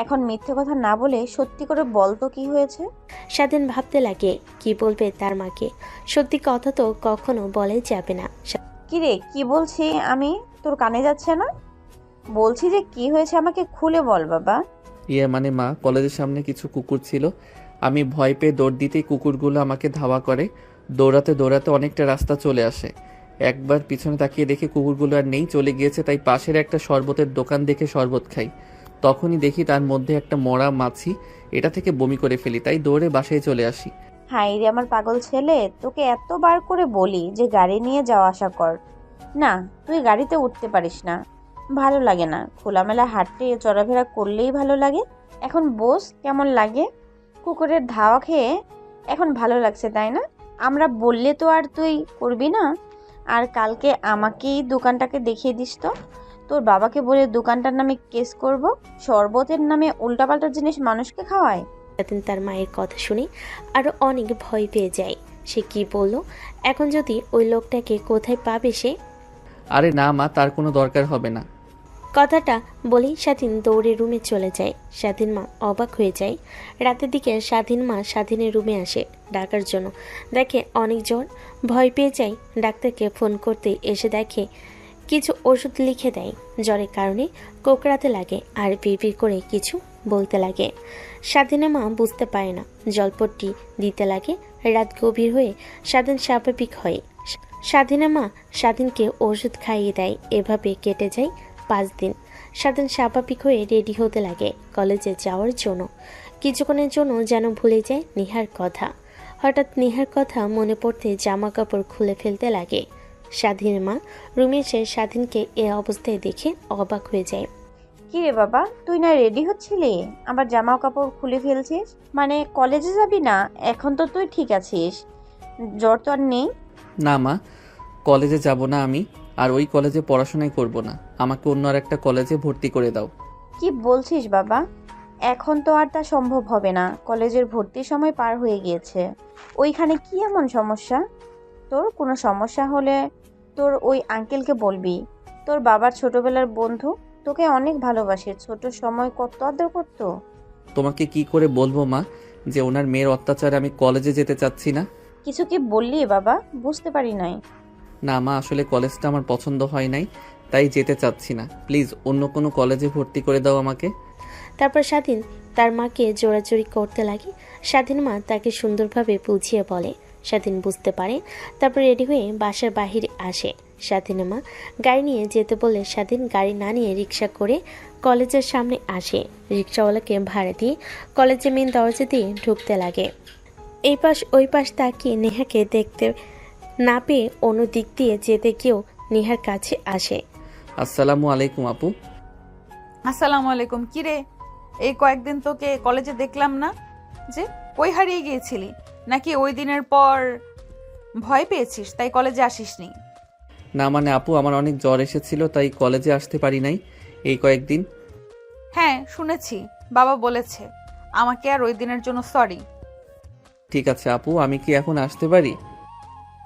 এখন মিথ্যে কথা না বলে সত্যি করে বল তো কি হয়েছে। স্বাধীন ভাবতে লাগে কি বলবে তার মাকে। সত্যি কথা তো কখনো বলে যাবে না। কিরে, কি বলছি আমি? তোর কানে যাচ্ছে না? বলছি যে কি হয়েছে আমাকে খুলে বল বাবা। মানে মা, কলেজের সামনে কিছু কুকুর ছিল, আমি ভয় পেয়ে দৌড় দিতেই কুকুরগুলো আমাকে ধাওয়া করে। দৌড়াতে দৌড়াতে অনেকটা রাস্তা চলে আসে। একবার পিছনে তাকিয়ে দেখে কুকুরগুলো আর নেই, চলে গিয়েছে। তাই পাশের একটা শরবতের দোকান দেখে শরবত খাই। তখনই দেখি তার মধ্যে একটা মরা মাছি, এটা থেকে বমি করে ফেলি, তাই দৌড়ে বাসায় চলে আসি। হাই রে আমার পাগল ছেলে, তোকে এতবার করে বলি যে গাড়ি নিয়ে যাওয়া আসা কর। না, তুই গাড়িতে উঠতে পারিস না, ভালো লাগে না। খোলামেলা হাঁটতে চলাফেরা করলেই ভালো লাগে। এখন বস, কেমন লাগে? কুকুরের ধাওয়া খেয়ে এখন ভালো লাগছে তাই না? আমরা বললে তো আর তুই করবি না। আর কালকে আমাকেই দোকানটাকে দেখিয়ে দিস তো। তোর বাবাকে বলে দোকানটার নামে কেস করব। শরবতের নামে উল্টাপাল্টা জিনিস মানুষকে খাওয়ায়। স্বাধীন তার মায়ের কথা শুনে আরো অনেক ভয় পেয়ে যায়। সে কি বলল, এখন যদি ওই লোকটাকে কোথায় পাবে সে? আরে না মা, তার কোনো দরকার হবে না। কথাটা বলেই স্বাধীন দৌড়ে রুমে চলে যায়। স্বাধীন মা অবাক হয়ে যায়। রাতের দিকে স্বাধীন মা স্বাধীনের রুমে আসে ডাকার জন্য। দেখে অনেক জ্বর, ভয় পেয়ে যায়। ডাক্তারকে ফোন করতে এসে দেখে কিছু ওষুধ লিখে দেয়। জ্বরের কারণে কোকড়াতে লাগে আর বিড়বিড় করে কিছু বলতে লাগে। স্বাধীনের মা বুঝতে পারে না, জলপট্টি দিতে লাগে। রাত গভীর হয়ে স্বাধীন স্বাভাবিক হয়। স্বাধীনের মা স্বাধীনকে ওষুধ খাইয়ে দেয়। এভাবে কেটে যায় 5 দিন। স্বাধীন স্বাভাবিক হয়ে রেডি হতে লাগে কলেজে যাওয়ার জন্য। কিছুক্ষণের জন্য যেন ভুলে যায় নেহার কথা। হঠাৎ নেহার কথা মনে পড়তে জামা কাপড় খুলে ফেলতে লাগে। স্বাধীনের মা রুমে এসে স্বাধীনকে এ অবস্থায় দেখে অবাক হয়ে যায়। কি রে বাবা, তুই না রেডি হচ্ছিলি, আবার জামা কাপড় খুলে ফেলছিস? মানে কলেজে যাবি না? এখন তো তুই ঠিক আছিস, জ্বর তো আর নেই। না মা, কলেজে যাব না আমি, আর ওই কলেজে পড়াশোনাই করব না। আমাকে অন্য আর একটা কলেজে ভর্তি করে দাও। কি বলছিস বাবা? এখন তো আর তা সম্ভব হবে না, কলেজের ভর্তির সময় পার হয়ে গিয়েছে। ওইখানে কি এমন সমস্যা? তোর কোনো সমস্যা হলে তোর ওই আঙ্কেলকে বলবি। তোর বাবার ছোটবেলার বন্ধু, তোকে অনেক ভালোবাসে, ছোট সময় কত আদর করতো। তোমাকে কি করে বলবো মা যে ওনার মেয়ের অত্যাচারে আমি কলেজে যেতে চাচ্ছি না? কিছু কি বললি বাবা? বুঝতে পারি নাই। না মা, আসলে কলেজটা আমার পছন্দ হয় নাই, তাই যেতে চাচ্ছি না। প্লিজ অন্য কোনো কলেজে ভর্তি করে দাও আমাকে। তারপর স্বাধীন তার মাকে জোরাজোরি করতে লাগে। স্বাধীন মা তাকে সুন্দরভাবে বুঝিয়ে বলে। স্বাধীন বুঝতে পারে। তারপর রেডি হয়ে বাসার বাহিরে আসে। স্বাধীনের মা গাড়ি নিয়ে যেতে বলে স্বাধীন গাড়ি না নিয়ে রিক্সা করে কলেজের সামনে আসে। রিক্সাওয়ালাকে ভাড়া দিয়ে কলেজের মেন দরজা দিয়ে ঢুকতে লাগে। এই পাশ ওই পাশ তাকিয়ে নেহাকে দেখতে না পেয়ে অন্য দিক দিয়ে যেতে গিয়েও নেহার কাছে আসে। আসসালামু আলাইকুম আপু। আসসালামু আলাইকুম। কিরে, এই কয়েকদিন তোকে কলেজে দেখলাম না যে, কই হারিয়ে গিয়েছিলি? নাকি ওই দিনের পর ভয় পেয়েছিস তাই কলেজে আসিসনি? না মানে আপু, আমার অনেক জ্বর এসেছিল তাই কলেজে আসতে পারি নাই এই কয়েকদিন। হ্যাঁ শুনেছি, বাবা বলেছে। আমাকে আর ওই দিনের জন্য সরি। ঠিক আছে আপু, আমি কি এখন আসতে পারি?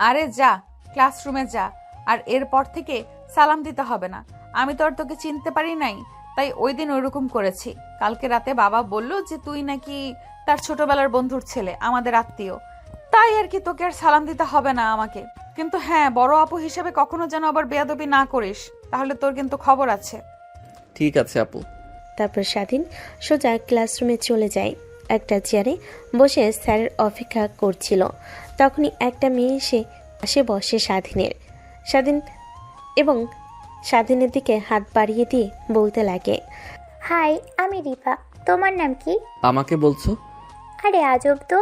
আরে যা, ক্লাসরুমে যা। আর এরপর থেকে সালাম দিতে হবে না। আমি তো আর তোকে চিনতে পারি নাই, তাই ওই দিন ওইরকম করেছি। কালকে রাতে বাবা বলল যে তুই নাকি তার ছোটবেলার বন্ধুর ছেলে, আমাদের আত্মীয়, তাই আর কি তোকে আর সালাম দিতে হবে না আমাকে। কিন্তু হ্যাঁ, বড় আপু হিসেবে কখনো যেন আবার বেয়াদবি না করিস, তাহলে তোর কিন্তু খবর আছে। ঠিক আছে আপু। তারপর স্বাধীন সোজা ক্লাসরুমে চলে যায়। একটা চেয়ারে বসে স্যারের অপেক্ষা করছিল। তখনই একটা মেয়ে এসে পাশে বসে স্বাধীন এবং স্বাধীনের দিকে হাত বাড়িয়ে দিয়ে বলতে লাগে, হাই, আমি রিপা। তোমার নাম কি? আমাকে বলছো? আরে আজব তো,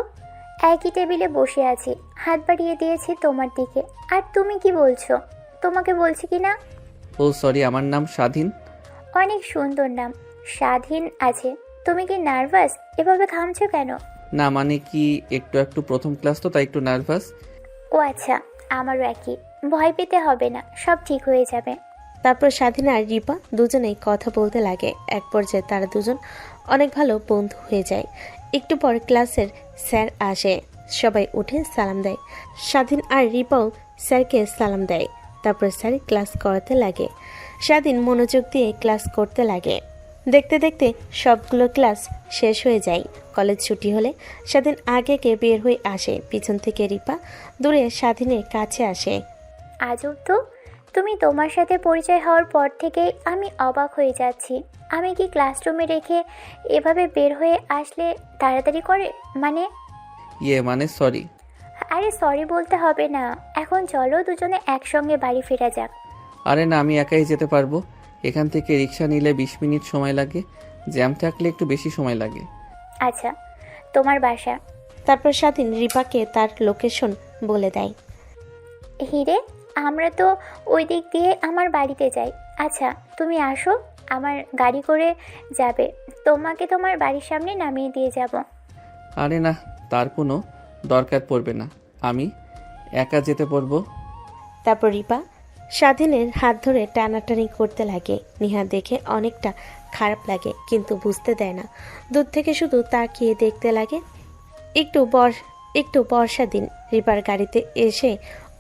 একই টেবিলে বসে আছি, হাত বাড়িয়ে দিয়েছি তোমার দিকে, আর তুমি কি বলছো? তোমাকে বলছি কি না? ও সরি, আমার নাম স্বাধীন। অনেক সুন্দর নাম, স্বাধীন আছে। তুমি কি নার্ভাস? এভাবে ঘামছো কেন? না মানে কি, একটু প্রথম ক্লাস তো তাই একটু নার্ভাস। ও আচ্ছা, আমারও একই। ভয় পেতে হবে না, সব ঠিক হয়ে যাবে। তারপর স্বাধীন আর রিপা দুজনেই কথা বলতে লাগে। এক পর্যায়ে তারা দুজন অনেক ভালো বন্ধু হয়ে যায়। একটু পর ক্লাসের স্যার আসে। সবাই উঠে সালাম দেয়। স্বাধীন আর রিপাও স্যারকে সালাম দেয়। তারপর স্যার ক্লাস করাতে লাগে। স্বাধীন মনোযোগ দিয়ে ক্লাস করতে লাগে। দেখতে দেখতে সবগুলো ক্লাস শেষ হয়ে যায়। কলেজ ছুটি হলে স্বাধীন আগে বের হয়ে আসে। পিছন থেকে রিপা দূরে স্বাধীনের কাছে আসে। আজব তো, তুমি তোমার সাথে পরিচয় হওয়ার পর থেকেই আমি অবাক হয়ে যাচ্ছি। আমি কি ক্লাসরুমে রেখে এভাবে বের হয়ে আসলে তাড়াতাড়ি করে? মানে সরি। আরে সরি বলতে হবে না, এখন চলো দুজনে একসঙ্গে বাড়ি ফেরা যাক। আরে না, আমি একাই যেতে পারবো। এখান থেকে রিক্সা নিলে 20 মিনিট সময় লাগে, জ্যাম থাকলে একটু বেশি সময় লাগে। আচ্ছা, তোমার বাসা? তারপর স্বাধীন রিপাকে তার লোকেশন বলে দেয়। হিরে, আমরা তো ওই দিক দিয়ে আমার বাড়িতে যাই। আচ্ছা তুমি আসো, আমার গাড়ি করে যাবে, তোমাকে তোমার বাড়ির সামনে নামিয়ে দিয়ে যাব। আরে না, তার কোনো দরকার পড়বে না, আমি একা যেতে পারবো। তারপর রিপা স্বাধীনের হাত ধরে টানাটানি করতে লাগে। নিহা দেখে অনেকটা খারাপ লাগে, কিন্তু বুঝতে দেয় না। দূর থেকে শুধু তাকিয়ে দেখতে লাগে। একটু বর্ষা দিন রিপার গাড়িতে এসে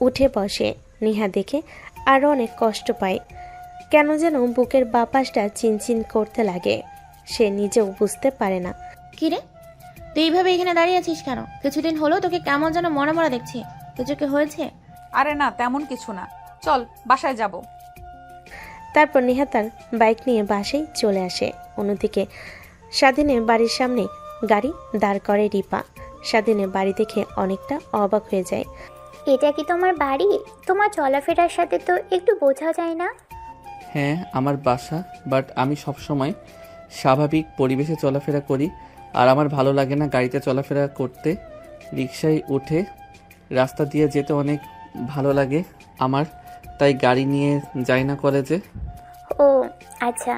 উঠে বসে। নিহা দেখে আরও অনেক কষ্ট পায়। কেন যেন বুকের বাপাসটা চিনচিন করতে লাগে। সে নিজেও বুঝতে পারে না। কিরে, তুই এইভাবে এখানে দাঁড়িয়ে আছিস কেন? কিছুদিন হলো তোকে কেমন যেন মরা মরা দেখছি। কিছু কি হয়েছে? আরে না, তেমন কিছু না, চল বাসায় যাব। তারপর নিহা তার বাইক নিয়ে বাসায় চলে আসে। অন্যদিকে স্বাধীনের বাড়ির সামনে গাড়ি দাঁড় করে রিপা। স্বাধীনের বাড়ি দেখে অনেকটা অবাক হয়ে যায়। এটা কি তোমার বাড়ি? তোমার চলাফেরার সাথে তো একটু বোঝা যায় না। হ্যাঁ, আমার বাসা, বাট আমি সবসময় স্বাভাবিক পরিবেশে চলাফেরা করি, আর আমার ভালো লাগে না গাড়িতে চলাফেরা করতে। রিক্সায় উঠে রাস্তা দিয়ে যেতে অনেক ভালো লাগে আমার, তাই গাড়ি নিয়ে যাই না কলেজে। ও আচ্ছা,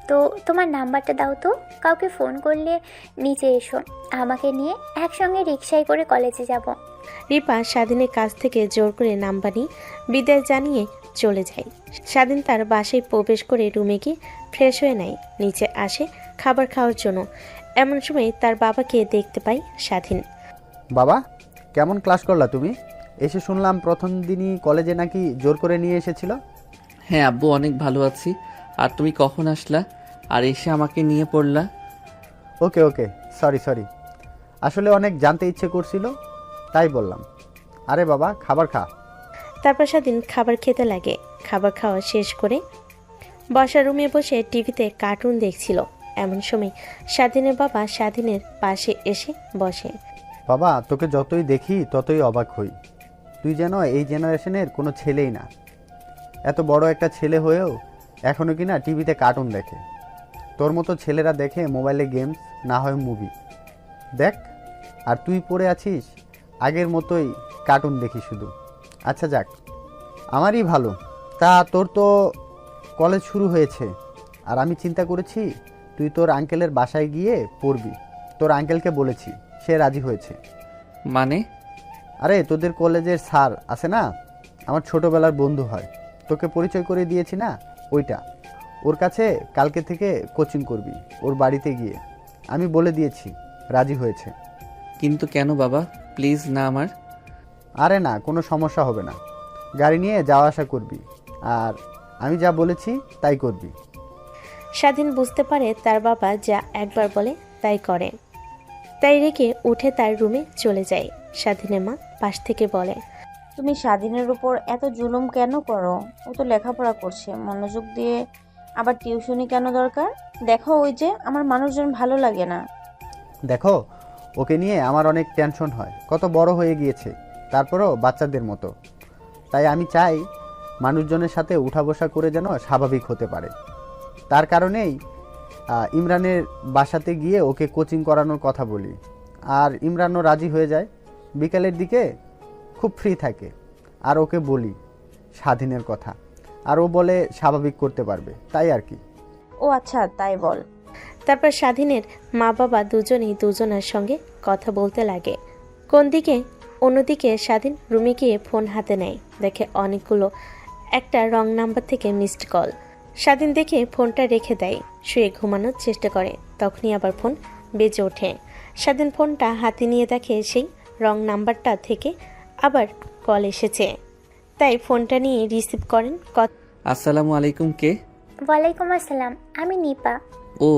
তো তো তোমার নাম্বারটা দাও তো, কাউকে ফোন করলে নিচে এসো, আমাকে নিয়ে একসঙ্গে রিকশায় করে কলেজে যাব। রিপা স্বাধীনের কাছ থেকে জোর করে নাম্বার নিয়ে বিদায় জানিয়ে চলে যায়। স্বাধীন তার বাসায় প্রবেশ করে রুমে গিয়ে ফ্রেশ হয়ে নেয়, নিচে আসে খাবার খাওয়ার জন্য। এমন সময় তার বাবাকে দেখতে পায় স্বাধীন। বাবা, কেমন ক্লাস করলা তুমি? এসে শুনলাম প্রথম দিনই কলেজে নাকি জোর করে নিয়ে এসেছিল। হ্যাঁ আব্বু, অনেক ভালো আছি। আর তুমি কখন আসলা আর এসে আমাকে নিয়ে পড়লা? ওকে ওকে, সরি, আসলে অনেক জানতে ইচ্ছে করছিল তাই বললাম। আরে বাবা, খাবার খা। তারপর স্বাধীন খাবার খেতে লাগে। খাবার খাওয়া শেষ করে বসার রুমে বসে টিভিতে কার্টুন দেখছিল। এমন সময় স্বাধীনের বাবা স্বাধীনের পাশে এসে বসে। বাবা, তোকে যতই দেখি ততই অবাক হই। তুই যেন এই জেনারেশনের কোনো ছেলেই না। এত বড় একটা ছেলে হয়েও এখনও কিনা টিভিতে কার্টুন দেখে। তোর মতো ছেলেরা দেখে মোবাইলে গেমস, না হয় মুভি দেখ, আর তুই পড়ে আছিস আগের মতোই কার্টুন দেখি শুধু। আচ্ছা যাক, আমারই ভালো। তা তোর তো কলেজ শুরু হয়েছে, আর আমি চিন্তা করেছি তুই তোর আঙ্কেলের বাসায় গিয়ে পড়বি। তোর আঙ্কেলকে বলেছি, সে রাজি হয়েছে। মানে? আরে তোদের কলেজের স্যার আছে না, আমার ছোটবেলার বন্ধু হয়, তোকে পরিচয় করে দিয়েছি না, ওইটা। ওর কাছে কালকে থেকে কোচিং করবি, ওর বাড়িতে গিয়ে। আমি বলে দিয়েছি, রাজি হয়েছে। কিন্তু কেন বাবা, প্লিজ না আমার। আরে না, কোনো সমস্যা হবে না, গাড়ি নিয়ে যাওয়া আসা করবি, আর আমি যা বলেছি তাই করবি। স্বাধীন বুঝতে পারে তার বাবা যা একবার বলে তাই করে, তাই রেখে উঠে তার রুমে চলে যায়। স্বাধীনের মা পাশ থেকে বলে, তুমি স্বাধীনের উপর এত জুলুম কেন করো? ও তো লেখাপড়া করছে, মনোযোগ দিয়ে। আবার টিউশনি কেন দরকার? দেখো, ওই যে আমার মানুষজন ভালো লাগে না। দেখো, ওকে নিয়ে আমার অনেক টেনশন হয়। কত বড় হয়ে গিয়েছে, তারপরও বাচ্চাদের মতো। তাই আমি চাই মানুষজনের সাথে উঠা বসা করে যেন স্বাভাবিক হতে পারে। তার কারণেই ইমরানের বাসাতে গিয়ে ওকে কোচিং করানোর কথা বলি, আর ইমরানও রাজি হয়ে যায়। বিকালের দিকে খুব ফ্রি থাকে, আর ওকে বলি স্বাধীনের কথা, আর ও বলে স্বাভাবিক করতে পারবে, তাই আর কি। ও আচ্ছা, তাই বল। তারপর স্বাধীনের মা বাবা দুজনেই দুজনের সঙ্গে কথা বলতে লাগে। কোন দিকে অন্যদিকে স্বাধীন রুমে গিয়ে ফোন হাতে নেয়, দেখে অনেকগুলো একটা রং নাম্বার থেকে মিসড কল। স্বাধীন দেখে ফোনটা রেখে দেয়, শুয়ে ঘুমানোর চেষ্টা করে। তখনই আবার ফোন বেজে ওঠে। স্বাধীন ফোনটা হাতে নিয়ে দেখে সেই রং নাম্বারটা থেকে আবার কল এসেছে, তাই ফোনটা নিয়ে রিসিভ করেন। আসসালামু আলাইকুম, কে? ওয়ালাইকুম আসসালাম, আমি নিপা। ও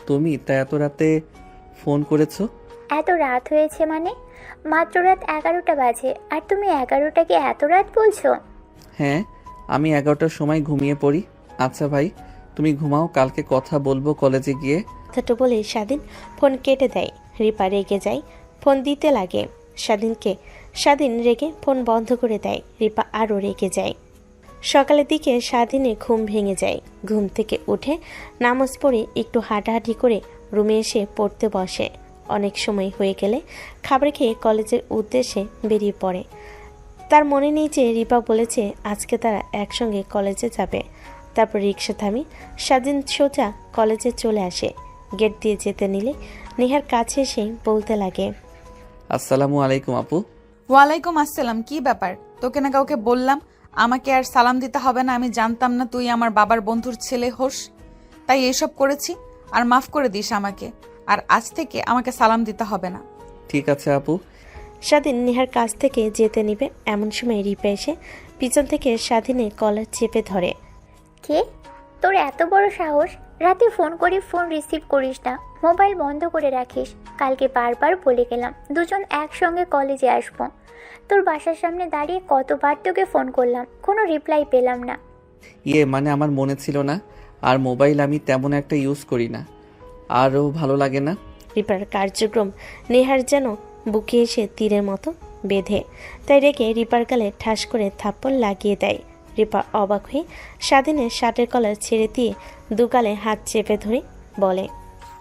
তুমি, তা এত রাতে ফোন করেছো? এত রাত হয়েছে মানে? মাত্র রাত 11টা বাজে, আর তুমি 11টাকে এত রাত বলছো? হ্যাঁ, আমি 11টার সময় ঘুমিয়ে পড়ি। আচ্ছা ভাই, তুমি ঘুমাও, কালকে কথা বলবো কলেজে গিয়ে। কথাটা বলে স্বাধীন ফোন কেটে দেয়। রিপা রেগে যায়, ফোন দিতে লাগে স্বাধীনকে। স্বাধীন রেগে ফোন বন্ধ করে দেয়। রিপা আরও রেগে যায়। সকালের দিকে স্বাধীনের ঘুম ভেঙে যায়। ঘুম থেকে উঠে নামাজ পড়ে একটু হাঁটাহাঁটি করে রুমে এসে পড়তে বসে। অনেক সময় হয়ে গেলে খাবার খেয়ে কলেজের উদ্দেশ্যে বেরিয়ে পড়ে। তার মনে নেই যে রিপা বলেছে আজকে তারা একসঙ্গে কলেজে যাবে। তারপর রিক্সা থামি স্বাধীন সোজা কলেজে চলে আসে। গেট দিয়ে যেতে নিলে নেহার কাছে এসে বলতে লাগে, আসসালামু আলাইকুম আপু। ওয়ালাইকুম আসসালাম। কি ব্যাপার? তোকে না কাউকে বললাম আমাকে আর সালাম দিতে হবে না? আমি জানতাম না তুই আমার বাবার বন্ধুর ছেলে হোস, তাই এইসব করেছি। আর মাফ করে দিস আমাকে, আর আজ থেকে আমাকে সালাম দিতে হবে না। ঠিক আছে আপু। স্বাধীন নেহার কাছ থেকে যেতে নিবে, এমন সময় রিপা এসে পিছন থেকে স্বাধীনের কলার চেপে ধরে। কে? তোর এত বড় সাহস? রাতে ফোন করে ফোন রিসিভ করিস না, মোবাইল বন্ধ করে রাখিস। কালকে বারবার বলে গেলাম দুজন একসঙ্গে কলেজে আসবো। তোর বাসার সামনে দাঁড়িয়ে কতবার তোকে ফোন করলাম, কোনো রিপ্লাই পেলাম না। মানে আমার মনে ছিল না, আর মোবাইল আমি তেমন একটা ইউজ করি না, আরও ভালো লাগে না। রিপার কার্যক্রম নেহার যেন বুকে এসে তীরের মতো বেঁধে, তাই রেখে রিপার গালে ঠাস করে থাপ্পড় লাগিয়ে দেয়। রিপা অবাক হয়ে স্বাধীনের শার্টের কলার ছেড়ে দিয়ে দুগালে হাত চেপে ধরে বলে,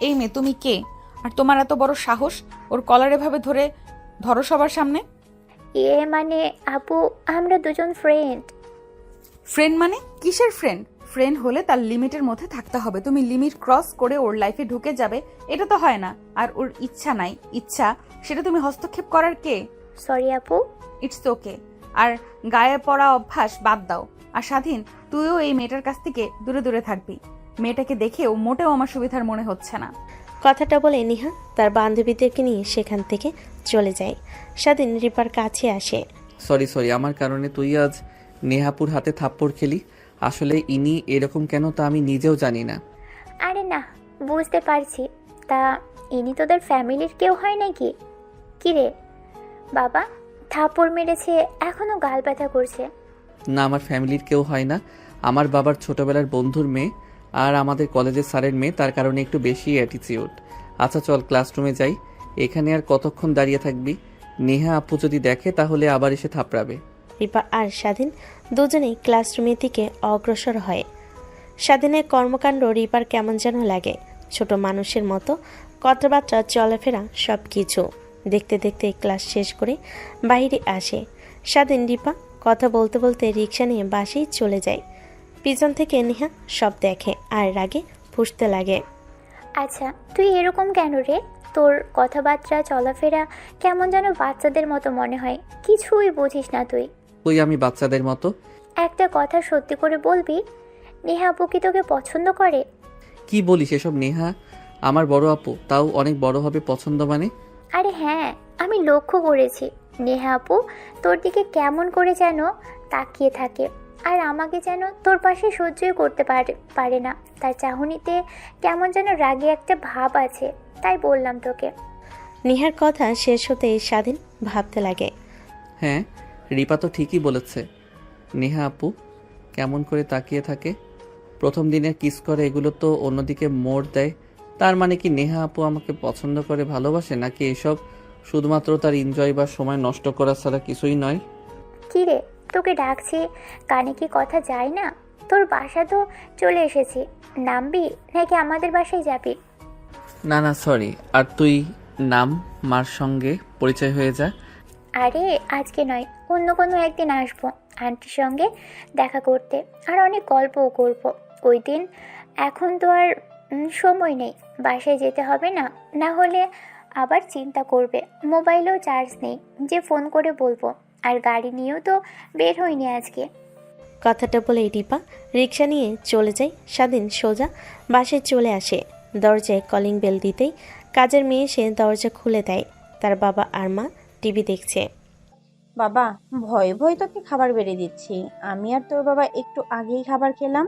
এই মেয়ে তুমি কে? আর তোমার এত বড় সাহস ওর কলার এভাবে ধরো সবার সামনে? মানে আপু, আমরা দুজন ফ্রেন্ড। ফ্রেন্ড মানে? কিসের ফ্রেন্ড? ফ্রেন্ড হলে তার লিমিটের মধ্যে থাকতে হবে। তুমি লিমিট ক্রস করে ওর লাইফে ঢুকে যাবে, এটা তো হয় না। আর ওর ইচ্ছা নাই, ইচ্ছা, সেটা তুমি হস্তক্ষেপ করার কে? সরি আপু। It's okay. আর গায়ে পড়া অভ্যাস বাদ দাও। আর স্বাধীন, তুইও এই মেয়েটার কাছ থেকে দূরে দূরে থাকবি। মেয়েটাকে দেখেও মোটেও আমার সুবিধার মনে হচ্ছে না। কথাটা বলে নিহা তার বান্ধবীদেরকে নিয়ে সেখান থেকে চলে যায়। স্বাধীন রিপার কাছে আসে। সরি, আমার কারণে তুই আজ নেহাপুর হাতে থাপ্পড় খেলি। আসলে ইনি এরকম কেন তা আমি নিজেও জানি না। আরে না, বুঝতে পারছি। তা ইনি তোদের ফ্যামিলির কেউ হয় নাকি? কিরে বাবা, থাপ্পড় মেরেছে, এখনো গাল ব্যথা করছে? না, আমার ফ্যামিলির কেউ হয় না। আমার বাবার ছোটবেলার বন্ধুর মেয়ে আর আমাদের কলেজের স্যারের মেয়ে, তার কারণে একটু বেশি অ্যাটিটিউড। আচ্ছা চল ক্লাসরুমে যাই। এখানে আর কতক্ষণ দাঁড়িয়ে থাকবি? নেহা আপু যদি দেখে তাহলে আবার এসে থাপড়াবে। রিপা আর স্বাধীন দুজনেই ক্লাসরুমের দিকে অগ্রসর হয়। স্বাধীনের কর্মকাণ্ড রিপার কেমন যেন লাগে। ছোট মানুষের মতো কথাবার্তা, চলাফেরা সব কিছু। দেখতে দেখতে ক্লাস শেষ করে বাইরে আসে স্বাধীন। রিপা কথা বলতে বলতে রিক্সা নিয়ে বাসেই চলে যায়। পিছন থেকে নেহা সব দেখে আর রাগে ফুঁসতে লাগে। আচ্ছা তুই এরকম কেন রে? তোর কথাবার্তা চলাফেরা কেমন যেন বাচ্চাদের মতো মনে হয়। কিছুই বুঝিস না তুই। ওই আমি বাচ্চাদের মতো? একটা কথা সত্যি করে বলবি, নেহা আপু কি তোকে পছন্দ করে? কি বলিস এসব? নেহা আমার বড় আপু, তাও অনেক বড় হবে পছন্দ মানে? আরে হ্যাঁ, আমি লক্ষ্য করেছি নেহা আপু তোর দিকে কেমন করে যেন তাকিয়ে থাকে। আর আমাকে যেন তোর পাশে সহ্যই করতে পারে না। তার চাহনিতে কেমন যেন রাগে একটা ভাব আছে, তাই বললাম তোকে। নেহার কথা শেষ হতেই স্বাধীন ভাবতে লাগে। হ্যাঁ, রিপা তো ঠিকই বলেছে। নেহা আপু কেমন করে তাকিয়ে থাকে, প্রথম দিনে কিস করে, এগুলো তো অন্যদিকে মোড় দেয়। তার মানে কি নেহা আপু আমাকে পছন্দ করে, ভালোবাসে, নাকি এসব শুধুমাত্র তার এনজয় বা সময় নষ্ট করা ছাড়া কিছুই নয়? কি রে, তোকে ডাকছি, কানে কি কথা যায় না? তোর বাসা তো চলে এসেছি, নামবি নাকি আমাদের বাসায় যাবি? না সরি। আর তুই নাম, মার সঙ্গে পরিচয় হয়ে যা। আরে আজকে নয়, অন্য কোনো একদিন আসবো আন্টির সঙ্গে দেখা করতে, আর অনেক গল্পও করব ওই দিন। এখন তো আর সময় নেই, বাসায় যেতে হবে না, না হলে আবার চিন্তা করবে। মোবাইলেও চার্জ নেই যে ফোন করে বলবো, আর গাড়ি নিয়েও তো বের হইনি আজকে। কথাটা বলে রিপা রিক্সা নিয়ে চলে যায়। স্বাধীন সোজা বাসায় চলে আসে। দরজায় কলিং বেল দিতেই কাজের মেয়ে এসে দরজা খুলে দেয়। তার বাবা আর মা টিভি দেখছে। বাবা, ভয়ে ভয়ে তোকে খাবার বেড়ে দিচ্ছি। আমি আর তোর বাবা একটু আগেই খাবার খেলাম।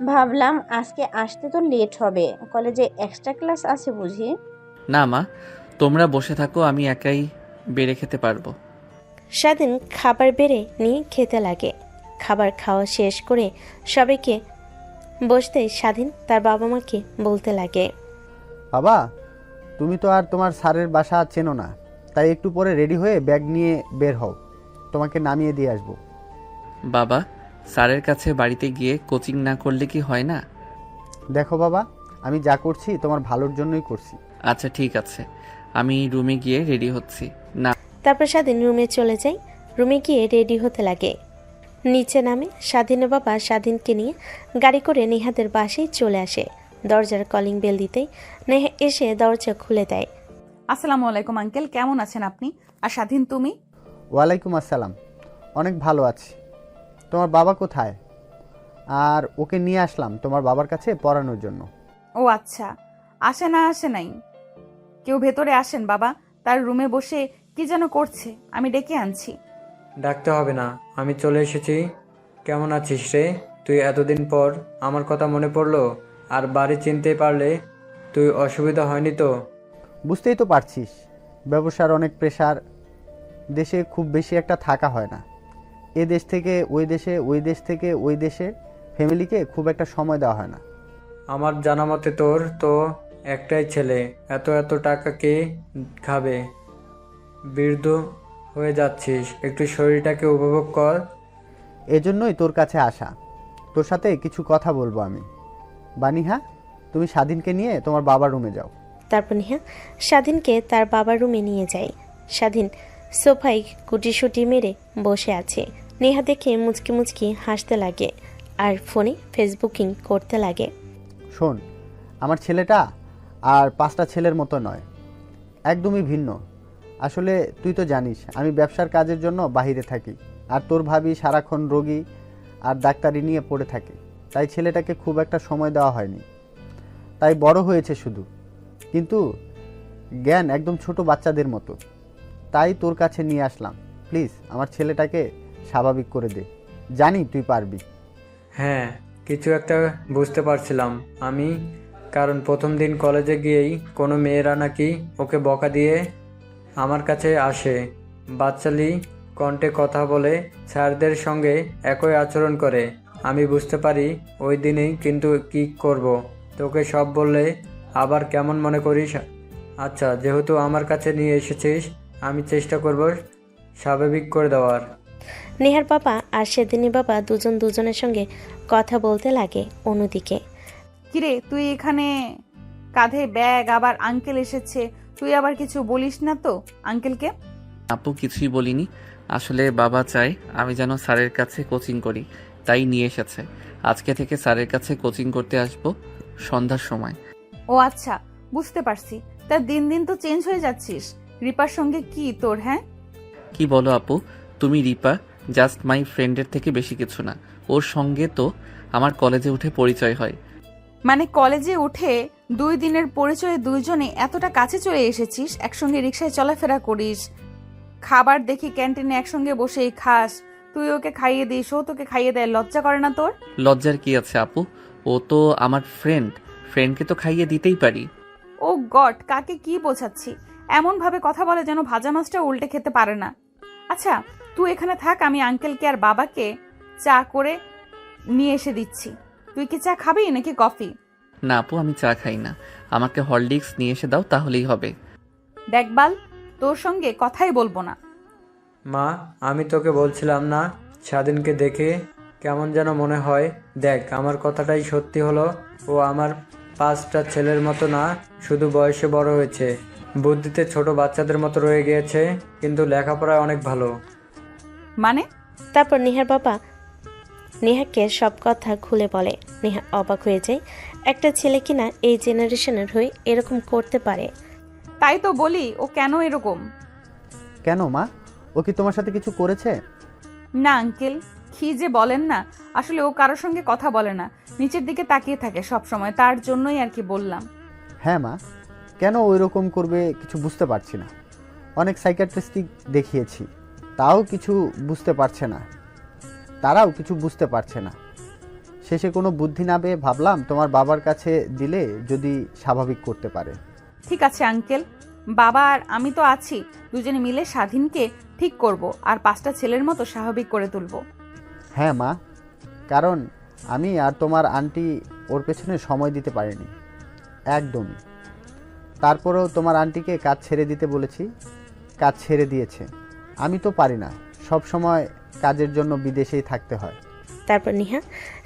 ভাবলাম আজকে আসতে তো লেট হবে, কলেজে এক্সট্রা ক্লাস আছে বুঝি। না মা, তোমরা বসে থাকো, আমি একাই বেড়ে খেতে পারবো। স্বাধীন খাবার বেড়ে নিয়ে খেতে লাগে। খাবার খাওয়া শেষ করে সবাইকে বসতে স্বাধীন তার বাবা মাকে বলতে লাগে, বাবা, তুমি তো আর তোমার স্যারের বাসা চেনো না, তাই একটু পরে রেডি হয়ে ব্যাগ নিয়ে বের হও, তোমাকে নামিয়ে দিয়ে আসবো। বাবা, স্যারের কাছে বাড়িতে গিয়ে কোচিং না করলে কি হয় না? দেখো বাবা, আমি যা করছি তোমার ভালোর জন্যই করছি। আচ্ছা ঠিক আছে, আমি রুমে গিয়ে রেডি হচ্ছি। না। তারপর স্বাধীন রুমে চলে যায়। রুমে গিয়ে রেডি হতে লাগে। নিচে নামে স্বাধীনের বাবা স্বাধীনকে নিয়ে গাড়ি করে নেহাদের বাসায় চলে আসে। দরজার কলিং বেল দিতেই নেহা এসে দরজা খুলে দেয়। আসসালামু আলাইকুম আঙ্কেল, কেমন আছেন আপনি? আর স্বাধীন তুমি? ওয়ালাইকুম আসসালাম, অনেক ভালো আছি। তোমার বাবা কোথায়? আর ওকে নিয়ে আসলাম তোমার বাবার কাছে পড়ানোর জন্য। ও আচ্ছা, আসে নাই। কেউ ভেতরে আসেন বাবা, তার রুমে বসে কি যেন করছে, আমি ডেকে আনছি। ডাকতে হবে না, আমি চলে এসেছি। কেমন আছিস রে? তুই এতদিন পর আমার কথা মনে পড়লো, আর বাড়ি চিনতে পারলে? তুই অসুবিধা হয়নি তো? বুঝতেই তো পারছিস, ব্যবসার অনেক প্রেশার, দেশে খুব বেশি একটা থাকা হয় না। এ দেশ থেকে ওই দেশে, ওই দেশ থেকে ওই দেশে ফ্যামিলিকে খুব একটা সময় দেওয়া হয় না। আমার জানা মতে তোর তো একটাই ছেলে, এত টাকা কে খাবে? বৃদ্ধ হয়ে যাচ্ছিস, একটু শরীরটাকে উপভোগ কর। এজন্যই তোর কাছে আসা, তোর সাথে কিছু কথা বলবো আমি। বানিহা, তুমি স্বাধীনকে নিয়ে তোমার বাবার রুমে যাও। তারপর নেহা স্বাধীনকে তার বাবার রুমে নিয়ে যায়। স্বাধীন সোফায় গুটিসুটি মেরে বসে আছে। নেহা দেখে মুচকি মুচকি হাসতে লাগে। আর ফোনে ফেসবুকিং করতে লাগে। শোন, আমার ছেলেটা আর 5টা ছেলের মতো নয়, একদমই ভিন্ন। আসলে তুই তো জানিস আমি ব্যবসার কাজের জন্য বাইরে থাকি, আর তোর ভাবি সারাক্ষণ রোগী আর ডাক্তারি নিয়ে পড়ে থাকে, তাই ছেলেটাকে খুব একটা সময় দেওয়া হয়নি। তাই বড় হয়েছে শুধু, কিন্তু জ্ঞান একদম ছোট বাচ্চাদের মতো। তাই তোর কাছে নিয়ে আসলাম, প্লিজ আমার ছেলেটাকে স্বাভাবিক করে দে, জানি তুই পারবি। হ্যাঁ, কিছু একটা বুঝতে পারছিলাম আমি, কারণ প্রথম দিন কলেজে গিয়েই কোনো মেয়েরা নাকি ওকে বকা দিয়ে আমার কাছে আসে, বাচ্চালি কণ্ঠে কথা বলে, স্যারদের সঙ্গে একই আচরণ করে। আমি বুঝতে পারি ওই দিনেই, কিন্তু কি করব, তোকে সব বললে আবার কেমন মনে করিস। আচ্ছা, যেহেতু আমার কাছে নিয়ে এসেছিস, আমি চেষ্টা করব স্বাভাবিক করে দেওয়ার। নেহার বাবা আর সেদিনের বাবা দুজন দুজনের সঙ্গে কথা বলতে লাগে। অন্যদিকে কিরে তুই এখানে, কাঁধে ব্যাগ, আবার আঙ্কেল এসেছে, তুই আবার কিছু বলিস না তো আঙ্কেলকে? আপু কিছুই বলিনি, আসলে বাবা চায় আমি যেন স্যারের কাছে কোচিং করি, তাই নিয়ে এসেছে। আজকে থেকে স্যারের কাছে কোচিং করতে আসবো সন্ধ্যার সময়। ও আচ্ছা, বুঝতে পারছি। তা দিন দিন তো চেঞ্জ হয়ে যাচ্ছিস। রিপার সঙ্গে কি তোর? হ্যাঁ, কি বলো আপু তুমি? রিপা জাস্ট মাই ফ্রেন্ডের থেকে বেশি কিছু না, ওর সঙ্গে তো আমার কলেজে উঠে পরিচয় হয়। মানে কলেজে উঠে 2 দিনের পরিচয়ে দুইজনে এতটা কাছে চলে এসেছিস, একসঙ্গে রিক্সায় চলাফেরা করিস, খাবার দেখি ক্যান্টিনে একসঙ্গে বসেই খাস, তুই ওকে খাইয়ে দিস, ও তোকে খাইয়ে দেয়, লজ্জা করে না তোর? লজ্জার কি আছে আপু, ও তো আমার ফ্রেন্ডকে তো খাইয়ে দিতেই পারি। ও গড, কাকে কি বোঝাচ্ছি? এমন ভাবে কথা বলে যেন ভাজা মাছটা উল্টে খেতে পারে না। আচ্ছা তুই এখানে থাক, আমি আঙ্কেলকে আর বাবাকে চা করে নিয়ে এসে দিচ্ছি। তুই কি চা খাবি নাকি কফি? না আপু, আমি চা খাই না, আমাকে হরলিক্স নিয়ে এসে দাও, তাহলেই হবে। দেখবাল, তোর সঙ্গে কথাই বলবো না। মা, আমি তোকে বলছিলাম না, স্বাধীনকে দেখে কেমন যেন মনে হয়। দেখ, আমার কথাটাই সত্যি হলো। ও আমার 5টা ছেলের মতো না, শুধু বয়সে বড় হয়েছে, বুদ্ধিতে ছোট বাচ্চাদের মতো রয়ে গিয়েছে, কিন্তু লেখাপড়ায় অনেক ভালো। মানে? তারপর নেহার বাবা নেহাকে সব কথা খুলে বলে। নেহা অবাক হয়ে যায়, একটা ছেলে কিনা এই জেনারেশনের হয়ে এরকম করতে পারে। তাই তো বলি, ও কেন এরকম? কেন মা, ও কি তোমার সাথে কিছু করেছে? না আঙ্কেল, কি যে বলেন না, আসলে ও কারোর সঙ্গে কথা বলে না, নিচের দিকে তাকিয়ে থাকে সব সময়, তার জন্যই আর কি বললাম। হ্যাঁ মা, কেন ওই রকম করবে কিছু বুঝতে পারছি না। অনেক সাইকিয়াট্রিস্টিক দেখিয়েছি, তারাও কিছু বুঝতে পারছে না। শেষে কোনো বুদ্ধি না পেয়ে ভাবলাম তোমার বাবার কাছে দিলে যদি স্বাভাবিক করতে পারে। ঠিক আছে আঙ্কেল, বাবা আর আমি তো আছি, দুজনে মিলে স্বাধীনকে ঠিক করব আর 5টা ছেলের মতো স্বাভাবিক করে তুলব। হ্যাঁ মা, কারণ আমি আর তোমার আন্টি ওর পেছনে সময় দিতে পারিনি একদমই। তারপরেও তোমার আন্টিকে কাজ ছেড়ে দিতে বলেছি, কাজ ছেড়ে দিয়েছে। আমি তো পারি না, সব সময় কাজের জন্য বিদেশেই থাকতে হয়। তারপর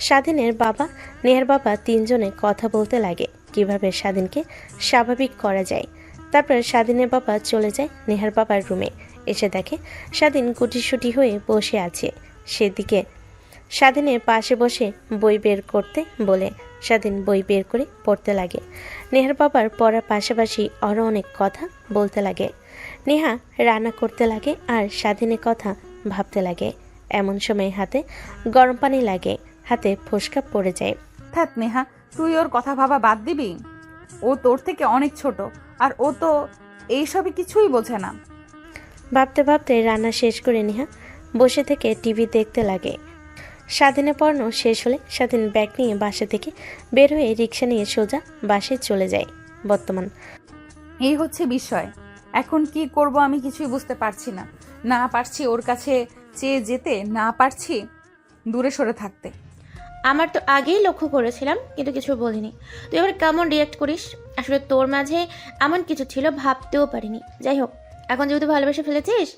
স্বাধীনের বাবা নেহার বাবা তিনজনে কথা বলতে লাগে কিভাবে স্বাধীনকে স্বাভাবিক করা যায়। তারপর স্বাধীনের বাবা চলে যায় নেহার বাবার রুমে, এসে দেখে স্বাধীন গুটিসুটি হয়ে বসে আছে। সেদিকে স্বাধীনের পাশে বসে বই বের করতে বলে স্বাধীন বই বের করে পড়তে লাগে। নেহার বাবার পড়ার পাশাপাশি আরও অনেক কথা বলতে লাগে। নেহা রান্না করতে লাগে আর স্বাধীনের কথা ভাবতে লাগে। এমন সময় হাতে গরম পানি লাগে, হাতে ফোসকা পড়ে যায়। থাক নেহা, তুই ওর কথা ভাবা বাদ দিবি। ও তোর থেকে অনেক ছোট, আর ও তো এইসবই কিছুই বোঝে না। ভাবতে ভাবতে রান্না শেষ করে নেহা বসে থেকে টিভি দেখতে লাগে। স্বাধীনের পড়ানো শেষ হলে স্বাধীন ব্যাগ নিয়ে বাসা থেকে বের হয়ে রিক্সা নিয়ে সোজা বাসায় চলে যায়। বর্তমান এই হচ্ছে বিষয়, এখন কি করব আমি কিছুই বুঝতে পারছি না। না পারছি ওর কাছে চেয়ে যেতে, না পারছি দূরে সরে থাকতে। আমার তো আগেই লক্ষ্য করেছিলাম, কিন্তু কিছু বলিনি। তুই এবার কেমন রিয়াক্ট করিস? আসলে তোর মাঝে এমন কিছু ছিল ভাবতেও পারিনি। যাই হোক, এখন যেহেতু ভালোবেসে ফেলেছিস,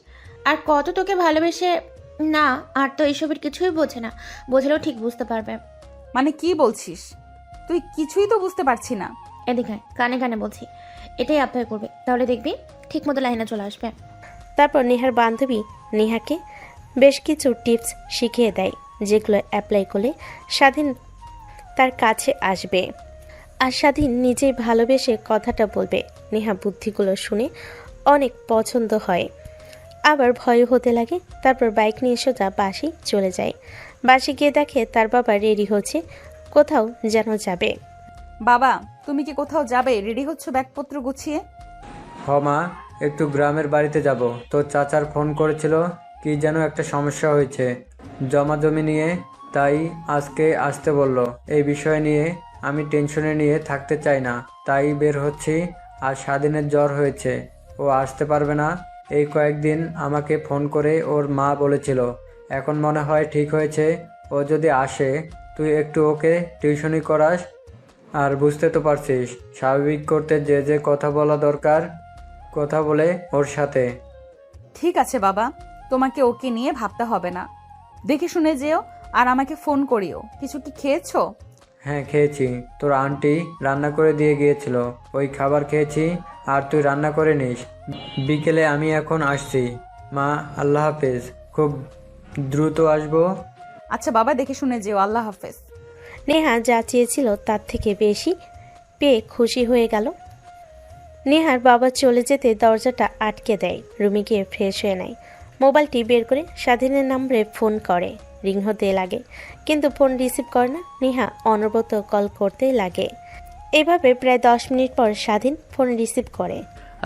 আর কত তোকে ভালোবেসে না, আর তো এইসবের কিছুই বোঝে না, বোঝালেও ঠিক বুঝতে পারবে। মানে কি বলছিস তুই? কিছুই তো বুঝতে পারছি না। এদিকে কানে কানে বলছি, এটাই অ্যাপ্লাই করবে, তাহলে দেখবি ঠিক মতো লাইনে চলে আসবে। তারপর নেহার বান্ধবী নেহাকে বেশ কিছু টিপস শিখিয়ে দেয়। যেগুলো অ্যাপ্লাই করলে স্বাধীন তার কাছে আসবে আর স্বাধীন নিজেই ভালোবেসে কথাটা বলবে। নেহা বুদ্ধিগুলো শুনে অনেক পছন্দ হয়, আবার ভয়ও হতে লাগে। তারপর বাইক নিয়ে সোজা বাসি চলে যায়। বাসে গিয়ে দেখে তার বাবা রেডি হচ্ছে, কোথাও যেন যাবে। বাবা, তুমি কি কোথাও যাবে? রেডি হচ্ছ ব্যাগপত্র গুছিয়ে? মা, একটু গ্রামের বাড়িতে যাব। তোর চাচার ফোন করেছিল, কি যেন একটা সমস্যা হয়েছে জমা জমি নিয়ে, তাই আজকে আসতে বলল। এই বিষয় নিয়ে আমি টেনশনে নিয়ে থাকতে চাই না, তাই বের হচ্ছি। আর স্বাধীনের জ্বর হয়েছে, ও আসতে পারবে না। এই কয়েকদিন আমাকে ফোন করে ওর মা বলেছিল। এখন মনে হয় ঠিক হয়েছে। ও যদি আসে, তুই একটু ওকে টিউশনি করাস। আর বুঝতে তো পারছিস, স্বাভাবিক করতে যে যে কথা বলা দরকার কথা বলে ওর সাথে। ঠিক আছে বাবা, তোমাকে ওকে নিয়ে ভাবতে হবে না। দেখে শুনে যেও আর আমাকে ফোন করিও। কিছু কি খেয়েছো? হ্যাঁ, খেয়েছি। তোর আন্টি রান্না করে দিয়ে গিয়েছিল, ওই খাবার খেয়েছি। আর তুই রান্না করে নিস। বিকেলে আমি এখন আসছি। মা, আল্লাহ হাফেজ। খুব দ্রুত আসবো। আচ্ছা বাবা, দেখে শুনে যেও। আল্লাহ হাফেজ। নেহা যা চেয়েছিল তার থেকে বেশি পেয়ে খুশি হয়ে গেল। নেহার বাবা চলে যেতে দরজাটা আটকে দেয়। রুমে গিয়ে ফ্রেশ হয়ে নেয়। মোবাইলটি বের করে স্বাধীনের নম্বরে ফোন করে। রিং হতে লাগে, কিন্তু ফোন রিসিভ করে না। নেহা অনবরত কল করতেই লাগে। এভাবে প্রায় 10 মিনিট পর স্বাধীন ফোন রিসিভ করে।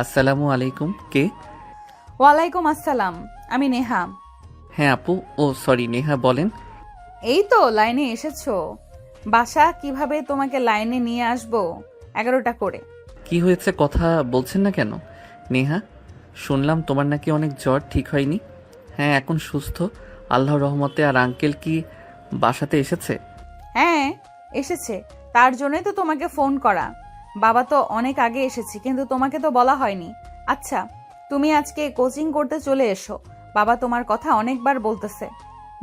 আসসালামু আলাইকুম, কে? ওয়ালাইকুম আসসালাম, আমি নেহা। হ্যাঁ আপু, ও সরি নেহা, বলেন। এই তো লাইনে এসেছো। বাসা কিভাবে তোমাকে লাইনে নিয়ে আসবো 11টা করে। কি হয়েছে, কথা বলছেন না কেন? নেহা, শুনলাম তোমার নাকি অনেক জ্বর, ঠিক হয়নি? হ্যাঁ, এখন সুস্থ আল্লাহর রহমতে। আর আঙ্কেল কি বাসাতে এসেছে? হ্যাঁ এসেছে, তার জন্যই তো তোমাকে ফোন করা। বাবা তো অনেক আগে এসেছে, কিন্তু তোমাকে তো বলা হয়নি। আচ্ছা, তুমি আজকে কোচিং করতে চলে এসো। বাবা তোমার কথা অনেকবার বলতেছে।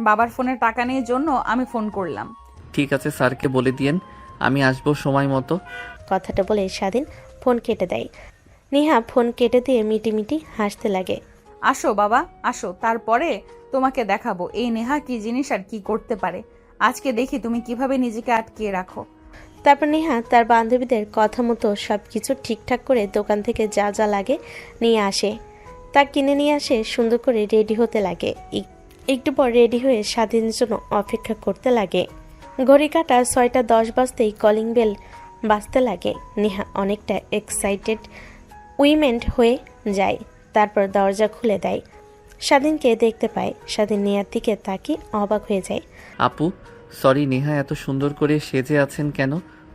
বাবার ফোনে টাকা নেই জন্য আমি ফোন করলাম। ঠিক আছে, স্যারকে বলে দিয়েন আমি আসবো সময় মতো। কথাটা বলে স্বাধীন ফোন কেটে দেয়। নেহা ফোন কেটে দিয়ে মিটিমিটি হাসতে লাগে। আসো বাবা, আসো, তারপরে তোমাকে দেখাবো এই নেহা কি জিনিস আর কি করতে পারে। আজকে দেখি তুমি কিভাবে নিজেকে আটকিয়ে রাখো। তারপর নেহা তার বান্ধবীদের কথা মতো সব কিছু ঠিকঠাক করে দোকান থেকে যা যা লাগে নিয়ে আসে। তা কিনে নিয়ে আসে, সুন্দর করে রেডি হতে লাগে। একটু পর রেডি হয়ে স্বাধীনের জন্য অপেক্ষা করতে লাগে। ঘড়ি কাটা 6টা 10 বাজতেই কলিং বেল বাজতে লাগে। নেহা অনেকটা এক্সাইটেড উইমেন্ট হয়ে যায়। তারপর দরজা খুলে দেয়। স্বাধীনকে দেখতে পায়। স্বাধীন নেহার দিকে তাকিয়ে অবাক হয়ে যায়। আপু সরি, নেহা এত সুন্দর করে সেজে আছেন কেন?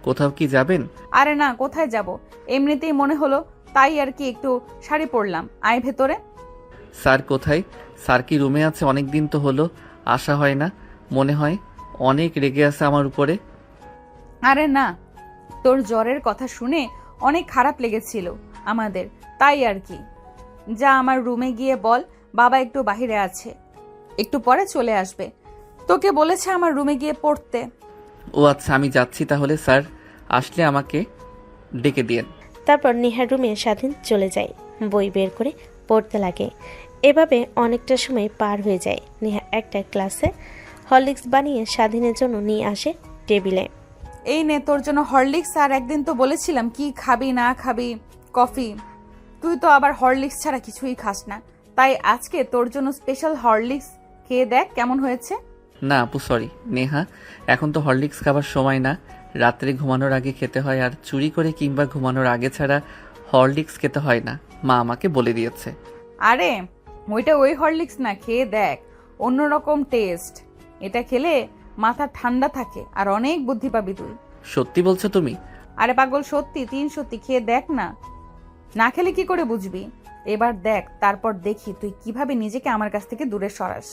কোথাও কি যাবেন? আরে না, কোথায় যাব, এমনিতেই মনে হলো তাই আর কি একটু শাড়ি পরলাম। আয় ভেতরে। স্যার কোথায়? স্যার কি রুমে আছে? অনেক দিন তো হলো আসা হয় না। মনে হয় অনেক রেগে আছে আমার উপরে। আরে না, তোর জ্বরের কথা শুনে অনেক খারাপ লেগেছিল আমাদের, তাই আর কি। যা আমার রুমে গিয়ে বল বাবা একটু বাইরে আছে, একটু পরে চলে আসবে। তোকে বলেছে আমার রুমে গিয়ে পড়তে। ও আচ্ছা, আমি যাচ্ছি তাহলে। স্যার আসলে আমাকে ডেকে দিয়েন। তারপর নেহার রুমে স্বাধীন চলে যায়। বই বের করে পড়তে লাগে। এভাবে অনেকটা সময় পার হয়ে যায়। নেহা একটা ক্লাসে হরলিক্স বানিয়ে স্বাধীনের জন্য নিয়ে আসে টেবিলে। এই নে তোর জন্য হরলিক্স। আর একদিন তো বলেছিলাম কি খাবি না খাবি, কফি। তুই তো আবার হরলিক্স ছাড়া কিছুই খাস না, তাই আজকে তোর জন্য স্পেশাল হরলিক্স খেয়ে দেখ কেমন হয়েছে। না আপু সরি নেহা, এখন তো হরলিক্স খাবার সময় না। রাত্রে ঘুমানোর আগে খেতে হয়, আর চুরি করে কিংবা ঘুমানোর আগে ছাড়া হরলিক্স খেতে হয় না, মা আমাকে বলে দিয়েছে। আরে ওইটা ওই হরলিক্স না, খেয়ে দেখ, অন্যরকম টেস্ট। এটা খেলে মাথা ঠান্ডা থাকে আর অনেক বুদ্ধি পাবি তুই। সত্যি বলছো তুমি? আরে পাগল, সত্যি, 3 সত্যি, খেয়ে দেখ না। না খেলে কি করে বুঝবি? এবার দেখ, তারপর দেখি তুই কিভাবে নিজেকে আমার কাছ থেকে দূরে সরাস।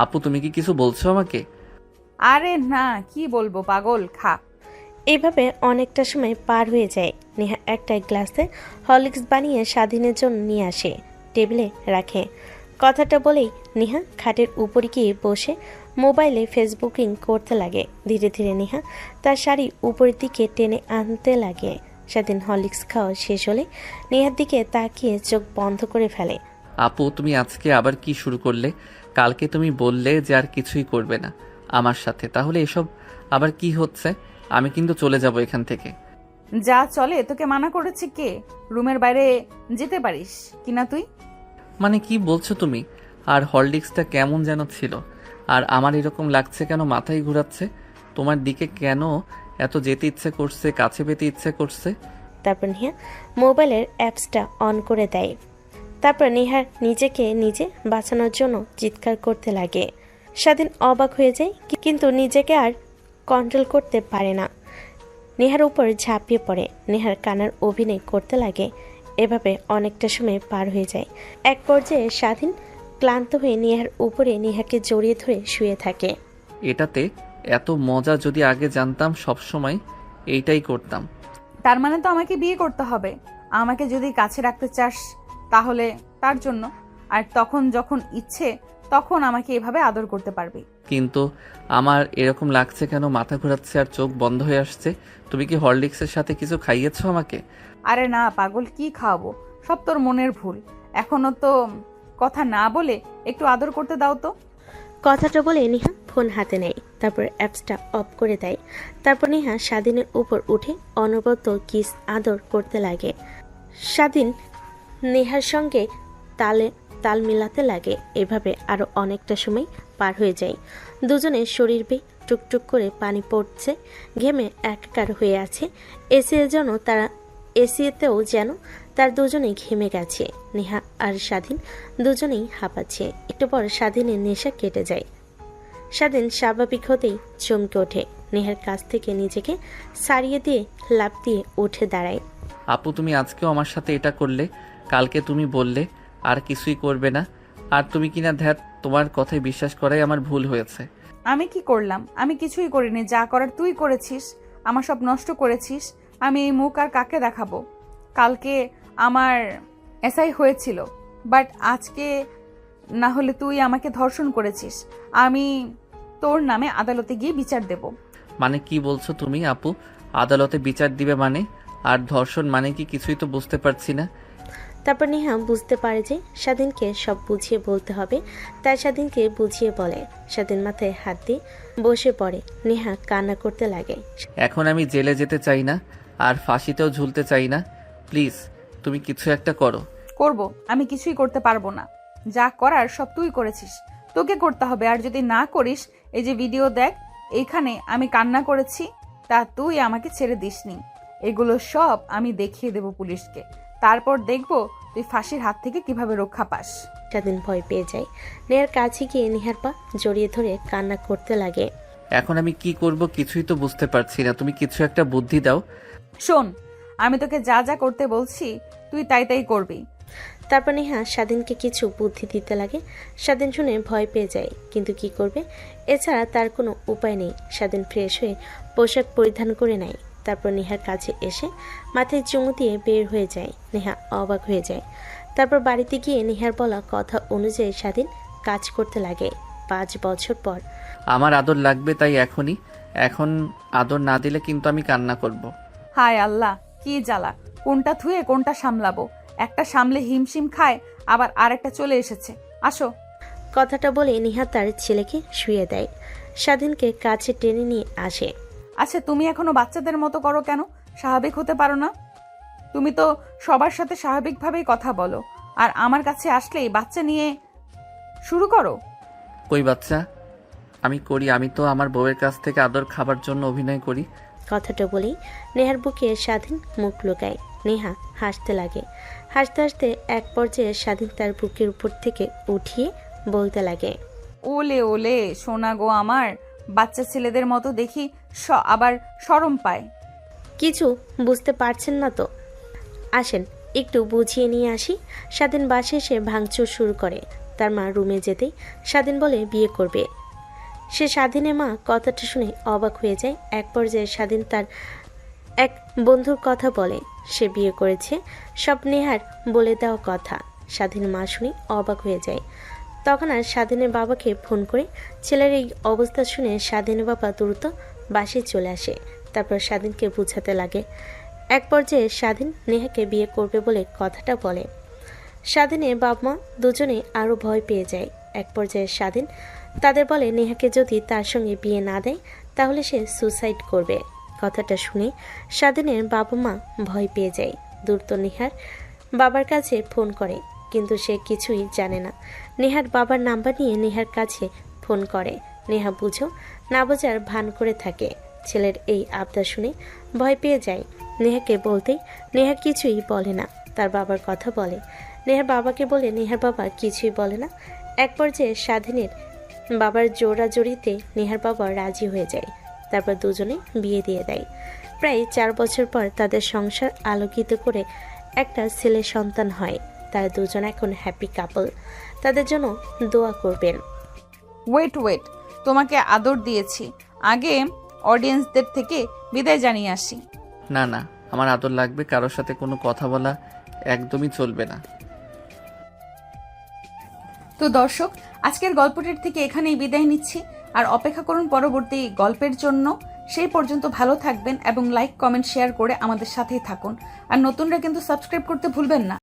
আপু তুমি কি কিছু বলছো আমাকে? আরে না, কি বলবো পাগল, খা। এইভাবে অনেকটা সময় পার হয়ে যায়। নেহা একটা গ্লাসে হরলিক্স বানিয়ে স্বাধীনের জন্য নিয়ে আসে, টেবিলে রাখে। কথাটা বলেই নেহা খাটের উপরে গিয়ে বসে মোবাইলে ফেসবুকিং করতে লাগে। ধীরে ধীরে নেহা তার শাড়ি উপরের দিকে টেনে আনতে লাগে। স্বাধীন হরলিক্স খাওয়া শেষ হলে নেহার দিকে তাকিয়ে চোখ বন্ধ করে ফেলে। আপু তুমি আজকে আবার কি শুরু করলে? কালকে তুমি বললে যে আর কিছুই করবে না, আমার সাথে। তাহলে এসব আবার কি হচ্ছে? আমি কিন্তু চলে যাব এখান থেকে। যা চলে, তোকে মানা করেছে কে? রুমের বাইরে যেতে পারিস কিনা তুই? মানে কি বলছো তুমি? আর হরলিক্সটা কেমন যেন ছিল, আর আমার এরকম লাগছে কেন, মাথায় ঘুরাচ্ছে। তোমার দিকে কেন এত যেতে ইচ্ছে করছে, কাছে পেতে ইচ্ছে করছে। তারপর নেহা মোবাইলের অ্যাপসটা অন করে দেয়। তারপর নেহার নিজেকে নিজে বাঁচানোর জন্য চিৎকার করতে লাগে। স্বাধীন অবাক হয়ে যায়, কিন্তু নিজেকে আর কন্ট্রোল করতে পারে না। নেহার উপর ঝাঁপিয়ে পড়ে, নেহার কান্নার অভিনয় করতে লাগে। এভাবে অনেকটা সময় পার হয়ে যায়। এক পর্যায়ে স্বাধীন ক্লান্ত হয়ে নেহার উপরে নেহাকে জড়িয়ে ধরে শুয়ে থাকে। এটাতে এত মজা, যদি আগে জানতাম সব সময় এইটাই করতাম। তার মানে তো আমাকে বিয়ে করতে হবে। আমাকে যদি কাছে রাখতে চাস তাহলে তার জন্য, আর তখন যখন ইচ্ছে তখন আমাকে এভাবে আদর করতে পারবি। কিন্তু আমার এরকম লাগছে কেন, মাথা ঘোরাচ্ছে আর চোখ বন্ধ হয়ে আসছে। তুমি কি হরলিক্সের সাথে কিছু খাইয়েছো আমাকে? আরে না পাগল, কি খাওয়াবো? সব তোর মনের ভুল। এখনো তো কথা না বলে একটু আদর করতে দাও তো। কথাটা বলে নেহা ফোন হাতে নেয়, তারপর অ্যাপসটা অফ করে দেয়। তারপর নেহা স্বাধীনের উপর উঠে অনবরত কিস আদর করতে লাগে। স্বাধীন নেহার সঙ্গে তাল মিলাতে লাগে। এভাবে আরো অনেকটা সময় পার হয়ে যায়। দুজনের শরীর বেয়ে টুকটুক করে পানি পড়ছে, ঘেমে একাকার হয়ে আছে। এসিতেও যেন তার দুজনেই ঘেমে গেছে। নেহা আর স্বাধীন দুজনেই হাঁপাচ্ছে। একটু পর স্বাধীনের নেশা কেটে যায়। স্বাধীন স্বাভাবিক হতেই চমকে ওঠে। নেহার কাছ থেকে নিজেকে সারিয়ে দিয়ে লাফ দিয়ে উঠে দাঁড়ায়। আপু, তুমি আজকেও আমার সাথে এটা করলে? কালকে তুমি বললে আর কিছুই করবে না, আর তুমি কিনা ধ্যাত, তোমার কথায় বিশ্বাস করাই আমার ভুল হয়েছে। আমি কি করলাম? আমি কিছুই করিনি। যা করার তুই করেছিস, আমার সব নষ্ট করেছিস। আমি এই মুখ আর কাকে দেখাবো? কালকে আমার এসআই হয়েছিল, বাট আজকে না হলে তুই আমাকে ধর্ষণ করেছিস। আমি তোর নামে আদালতে গিয়ে বিচার দেব। মানে কি বলছো তুমি আপু? আদালতে বিচার দিবে মানে? আর ধর্ষণ মানে কি? কিছুই তো বুঝতে পারছি না। তারপর নেহা বুঝতে পারে যে স্বাধীনকে সব বুঝিয়ে বলতে হবে, তাই স্বাধীনকে বুঝিয়ে বলে। স্বাধীন মাথায় হাত দিয়ে বসে পড়ে। নেহা কান্না করতে লাগে। এখন আমি জেলে যেতে চাই না, আর ফাঁসিতেও ঝুলতে চাই না। প্লিজ তুমি কিছু একটা করো। করব? আমি কিছুই করতে পারবো না। যা করার সব তুই করেছিস, তোকে করতে হবে। আর যদি না করিস, এই যে ভিডিও দেখ, এইখানে আমি কান্না করেছি, তা তুই আমাকে ছেড়ে দিসনি। এগুলো সব আমি দেখিয়ে দেব পুলিশকে। তারপর দেখব তুই ফাঁসির হাত থেকে কিভাবে রক্ষা পাস। স্বাধীন ভয় পেয়ে যায়। নেহার কাছে গিয়ে নেহার পা জড়িয়ে ধরে কান্না করতে লাগে। এখন আমি কি করব কিছুই তো বুঝতে পারছি না। তুমি কিছু একটা বুদ্ধি দাও। শোন, আমি তোকে যা যা করতে বলছি তুই তাই তাই করবি। তারপর নেহা স্বাধীনকে কিছু বুদ্ধি দিতে লাগে। স্বাধীন শুনে ভয় পেয়ে যায়, কিন্তু কি করবে? এছাড়া তার কোনো উপায় নেই। স্বাধীন ফ্রেশ হয়ে পোশাক পরিধান করে নেয়। তারপর নেহার কাছে এসে মাথায় চুমু দিয়ে বের হয়ে যায়। নেহা অবাক হয়ে যায়। তারপর বাড়িতে গিয়ে নেহার বলা কথা অনুযায়ী স্বাধীন কাজ করতে লাগে। 5 বছর পর। আমার আদর লাগবে, তাই এখনই। এখন আদর না দিলে কিন্তু আমি কান্না করব। হায় আল্লাহ, কি জ্বালা! কোনটা থুয়ে কোনটা সামলাবো? একটা সামলে হিমশিম খায়, আবার আরেকটা চলে এসেছে। আসো। কথাটা বলে নেহা তার ছেলেকে শুয়ে দেয়। স্বাধীনকে কাছে টেনে নিয়ে আসে। আচ্ছা, তুমি এখনো বাচ্চাদের মতো করো কেন? স্বাভাবিক হতে পারো না? তুমি তো সবার সাথে স্বাভাবিকভাবেই কথা বলো, আর আমার কাছে আসলেই বাচ্চা নিয়ে শুরু করো। কই বাচ্চা? আমি করি। আমি তো আমার বউয়ের কাছ থেকে আদর খাবার জন্য অভিনয় করি। কথাটা বলেই নেহার বুকে স্বাধীন মুখ লুকায়। নেহা হাসতে লাগে। হাসতে হাসতে এক পর্যায়ে স্বাধীন তার বুকের উপর থেকে উঠিয়ে বলতে লাগে, ওলে ওলে সোনা গো আমার, বাচ্চা ছেলেদের মতো দেখি আবার শরম পায়। কিছু বুঝতে পারছেন না তো? আসেন একটু বুঝিয়ে নিয়ে আসি। স্বাধীন বাসে এসে ভাঙচুর শুরু করে। তার মা রুমে যেতেই স্বাধীন বলে বিয়ে করবে। সে স্বাধীনের মা কথাটা শুনে অবাক হয়ে যায়। এক পর্যায়ে স্বাধীন তার এক বন্ধুর কথা বলে সে বিয়ে করেছে, সব নেহার বলে দেওয়া কথা। স্বাধীন মা শুনে অবাক হয়ে যায়। তখন আর স্বাধীনের বাবাকে ফোন করে ছেলের এই অবস্থা শুনে স্বাধীনের বাবা দ্রুত বাসায় চলে আসে। তারপর স্বাধীনকে বুঝাতে লাগে। এক পর্যায়ে স্বাধীন নেহাকে বিয়ে করবে বলে কথাটা বলে। স্বাধীনের বাবা মা দুজনে আরও ভয় পেয়ে যায়। এক পর্যায়ে স্বাধীন তাদের বলে নেহাকে যদি তার সঙ্গে বিয়ে না দেয় তাহলে সে সুসাইড করবে। কথাটা শুনে স্বাধীনের বাবা মা ভয় পেয়ে যায়। দ্রুত নেহার বাবার কাছে ফোন করে, কিন্তু সে কিছুই জানে না। নেহার বাবার নাম্বার নিয়ে নেহার কাছে ফোন করে। নেহা বুঝো না বোঝার ভান করে থাকে। ছেলের এই আবদার শুনে ভয় পেয়ে যায়। নেহাকে বলতেই নেহা কিছুই বলে না, তার বাবার কথা বলে। নেহার বাবাকে বলে নেহার বাবা কিছুই বলে না। এক পর্যায়ে স্বাধীনের বাবার জোরাজোরিতে নেহার বাবা রাজি হয়ে যায়। তারপর দুজনে বিয়ে দিয়ে দেয়। প্রায় 4 বছর পর তাদের সংসার আলোকিত করে একটা ছেলে সন্তান হয়। তারা দুজন এখন হ্যাপি কাপল। তাদের জন্য দোয়া করবেন। ওয়েট, তোমাকে আদর দিয়েছি, আগে অডিয়েন্সদের থেকে বিদায় জানিয়ে আসি। না না, আমার আদর লাগবে, কারোর সাথে কোনো কথা বলা একদমই চলবে না। তো দর্শক, আজকের গল্পটির থেকে এখানেই বিদায় নিচ্ছি, আর অপেক্ষা করুন পরবর্তী গল্পের জন্য। সেই পর্যন্ত ভালো থাকবেন এবং লাইক, কমেন্ট, শেয়ার করে আমাদের সাথেই থাকুন। আর নতুনরা কিন্তু সাবস্ক্রাইব করতে ভুলবেন না।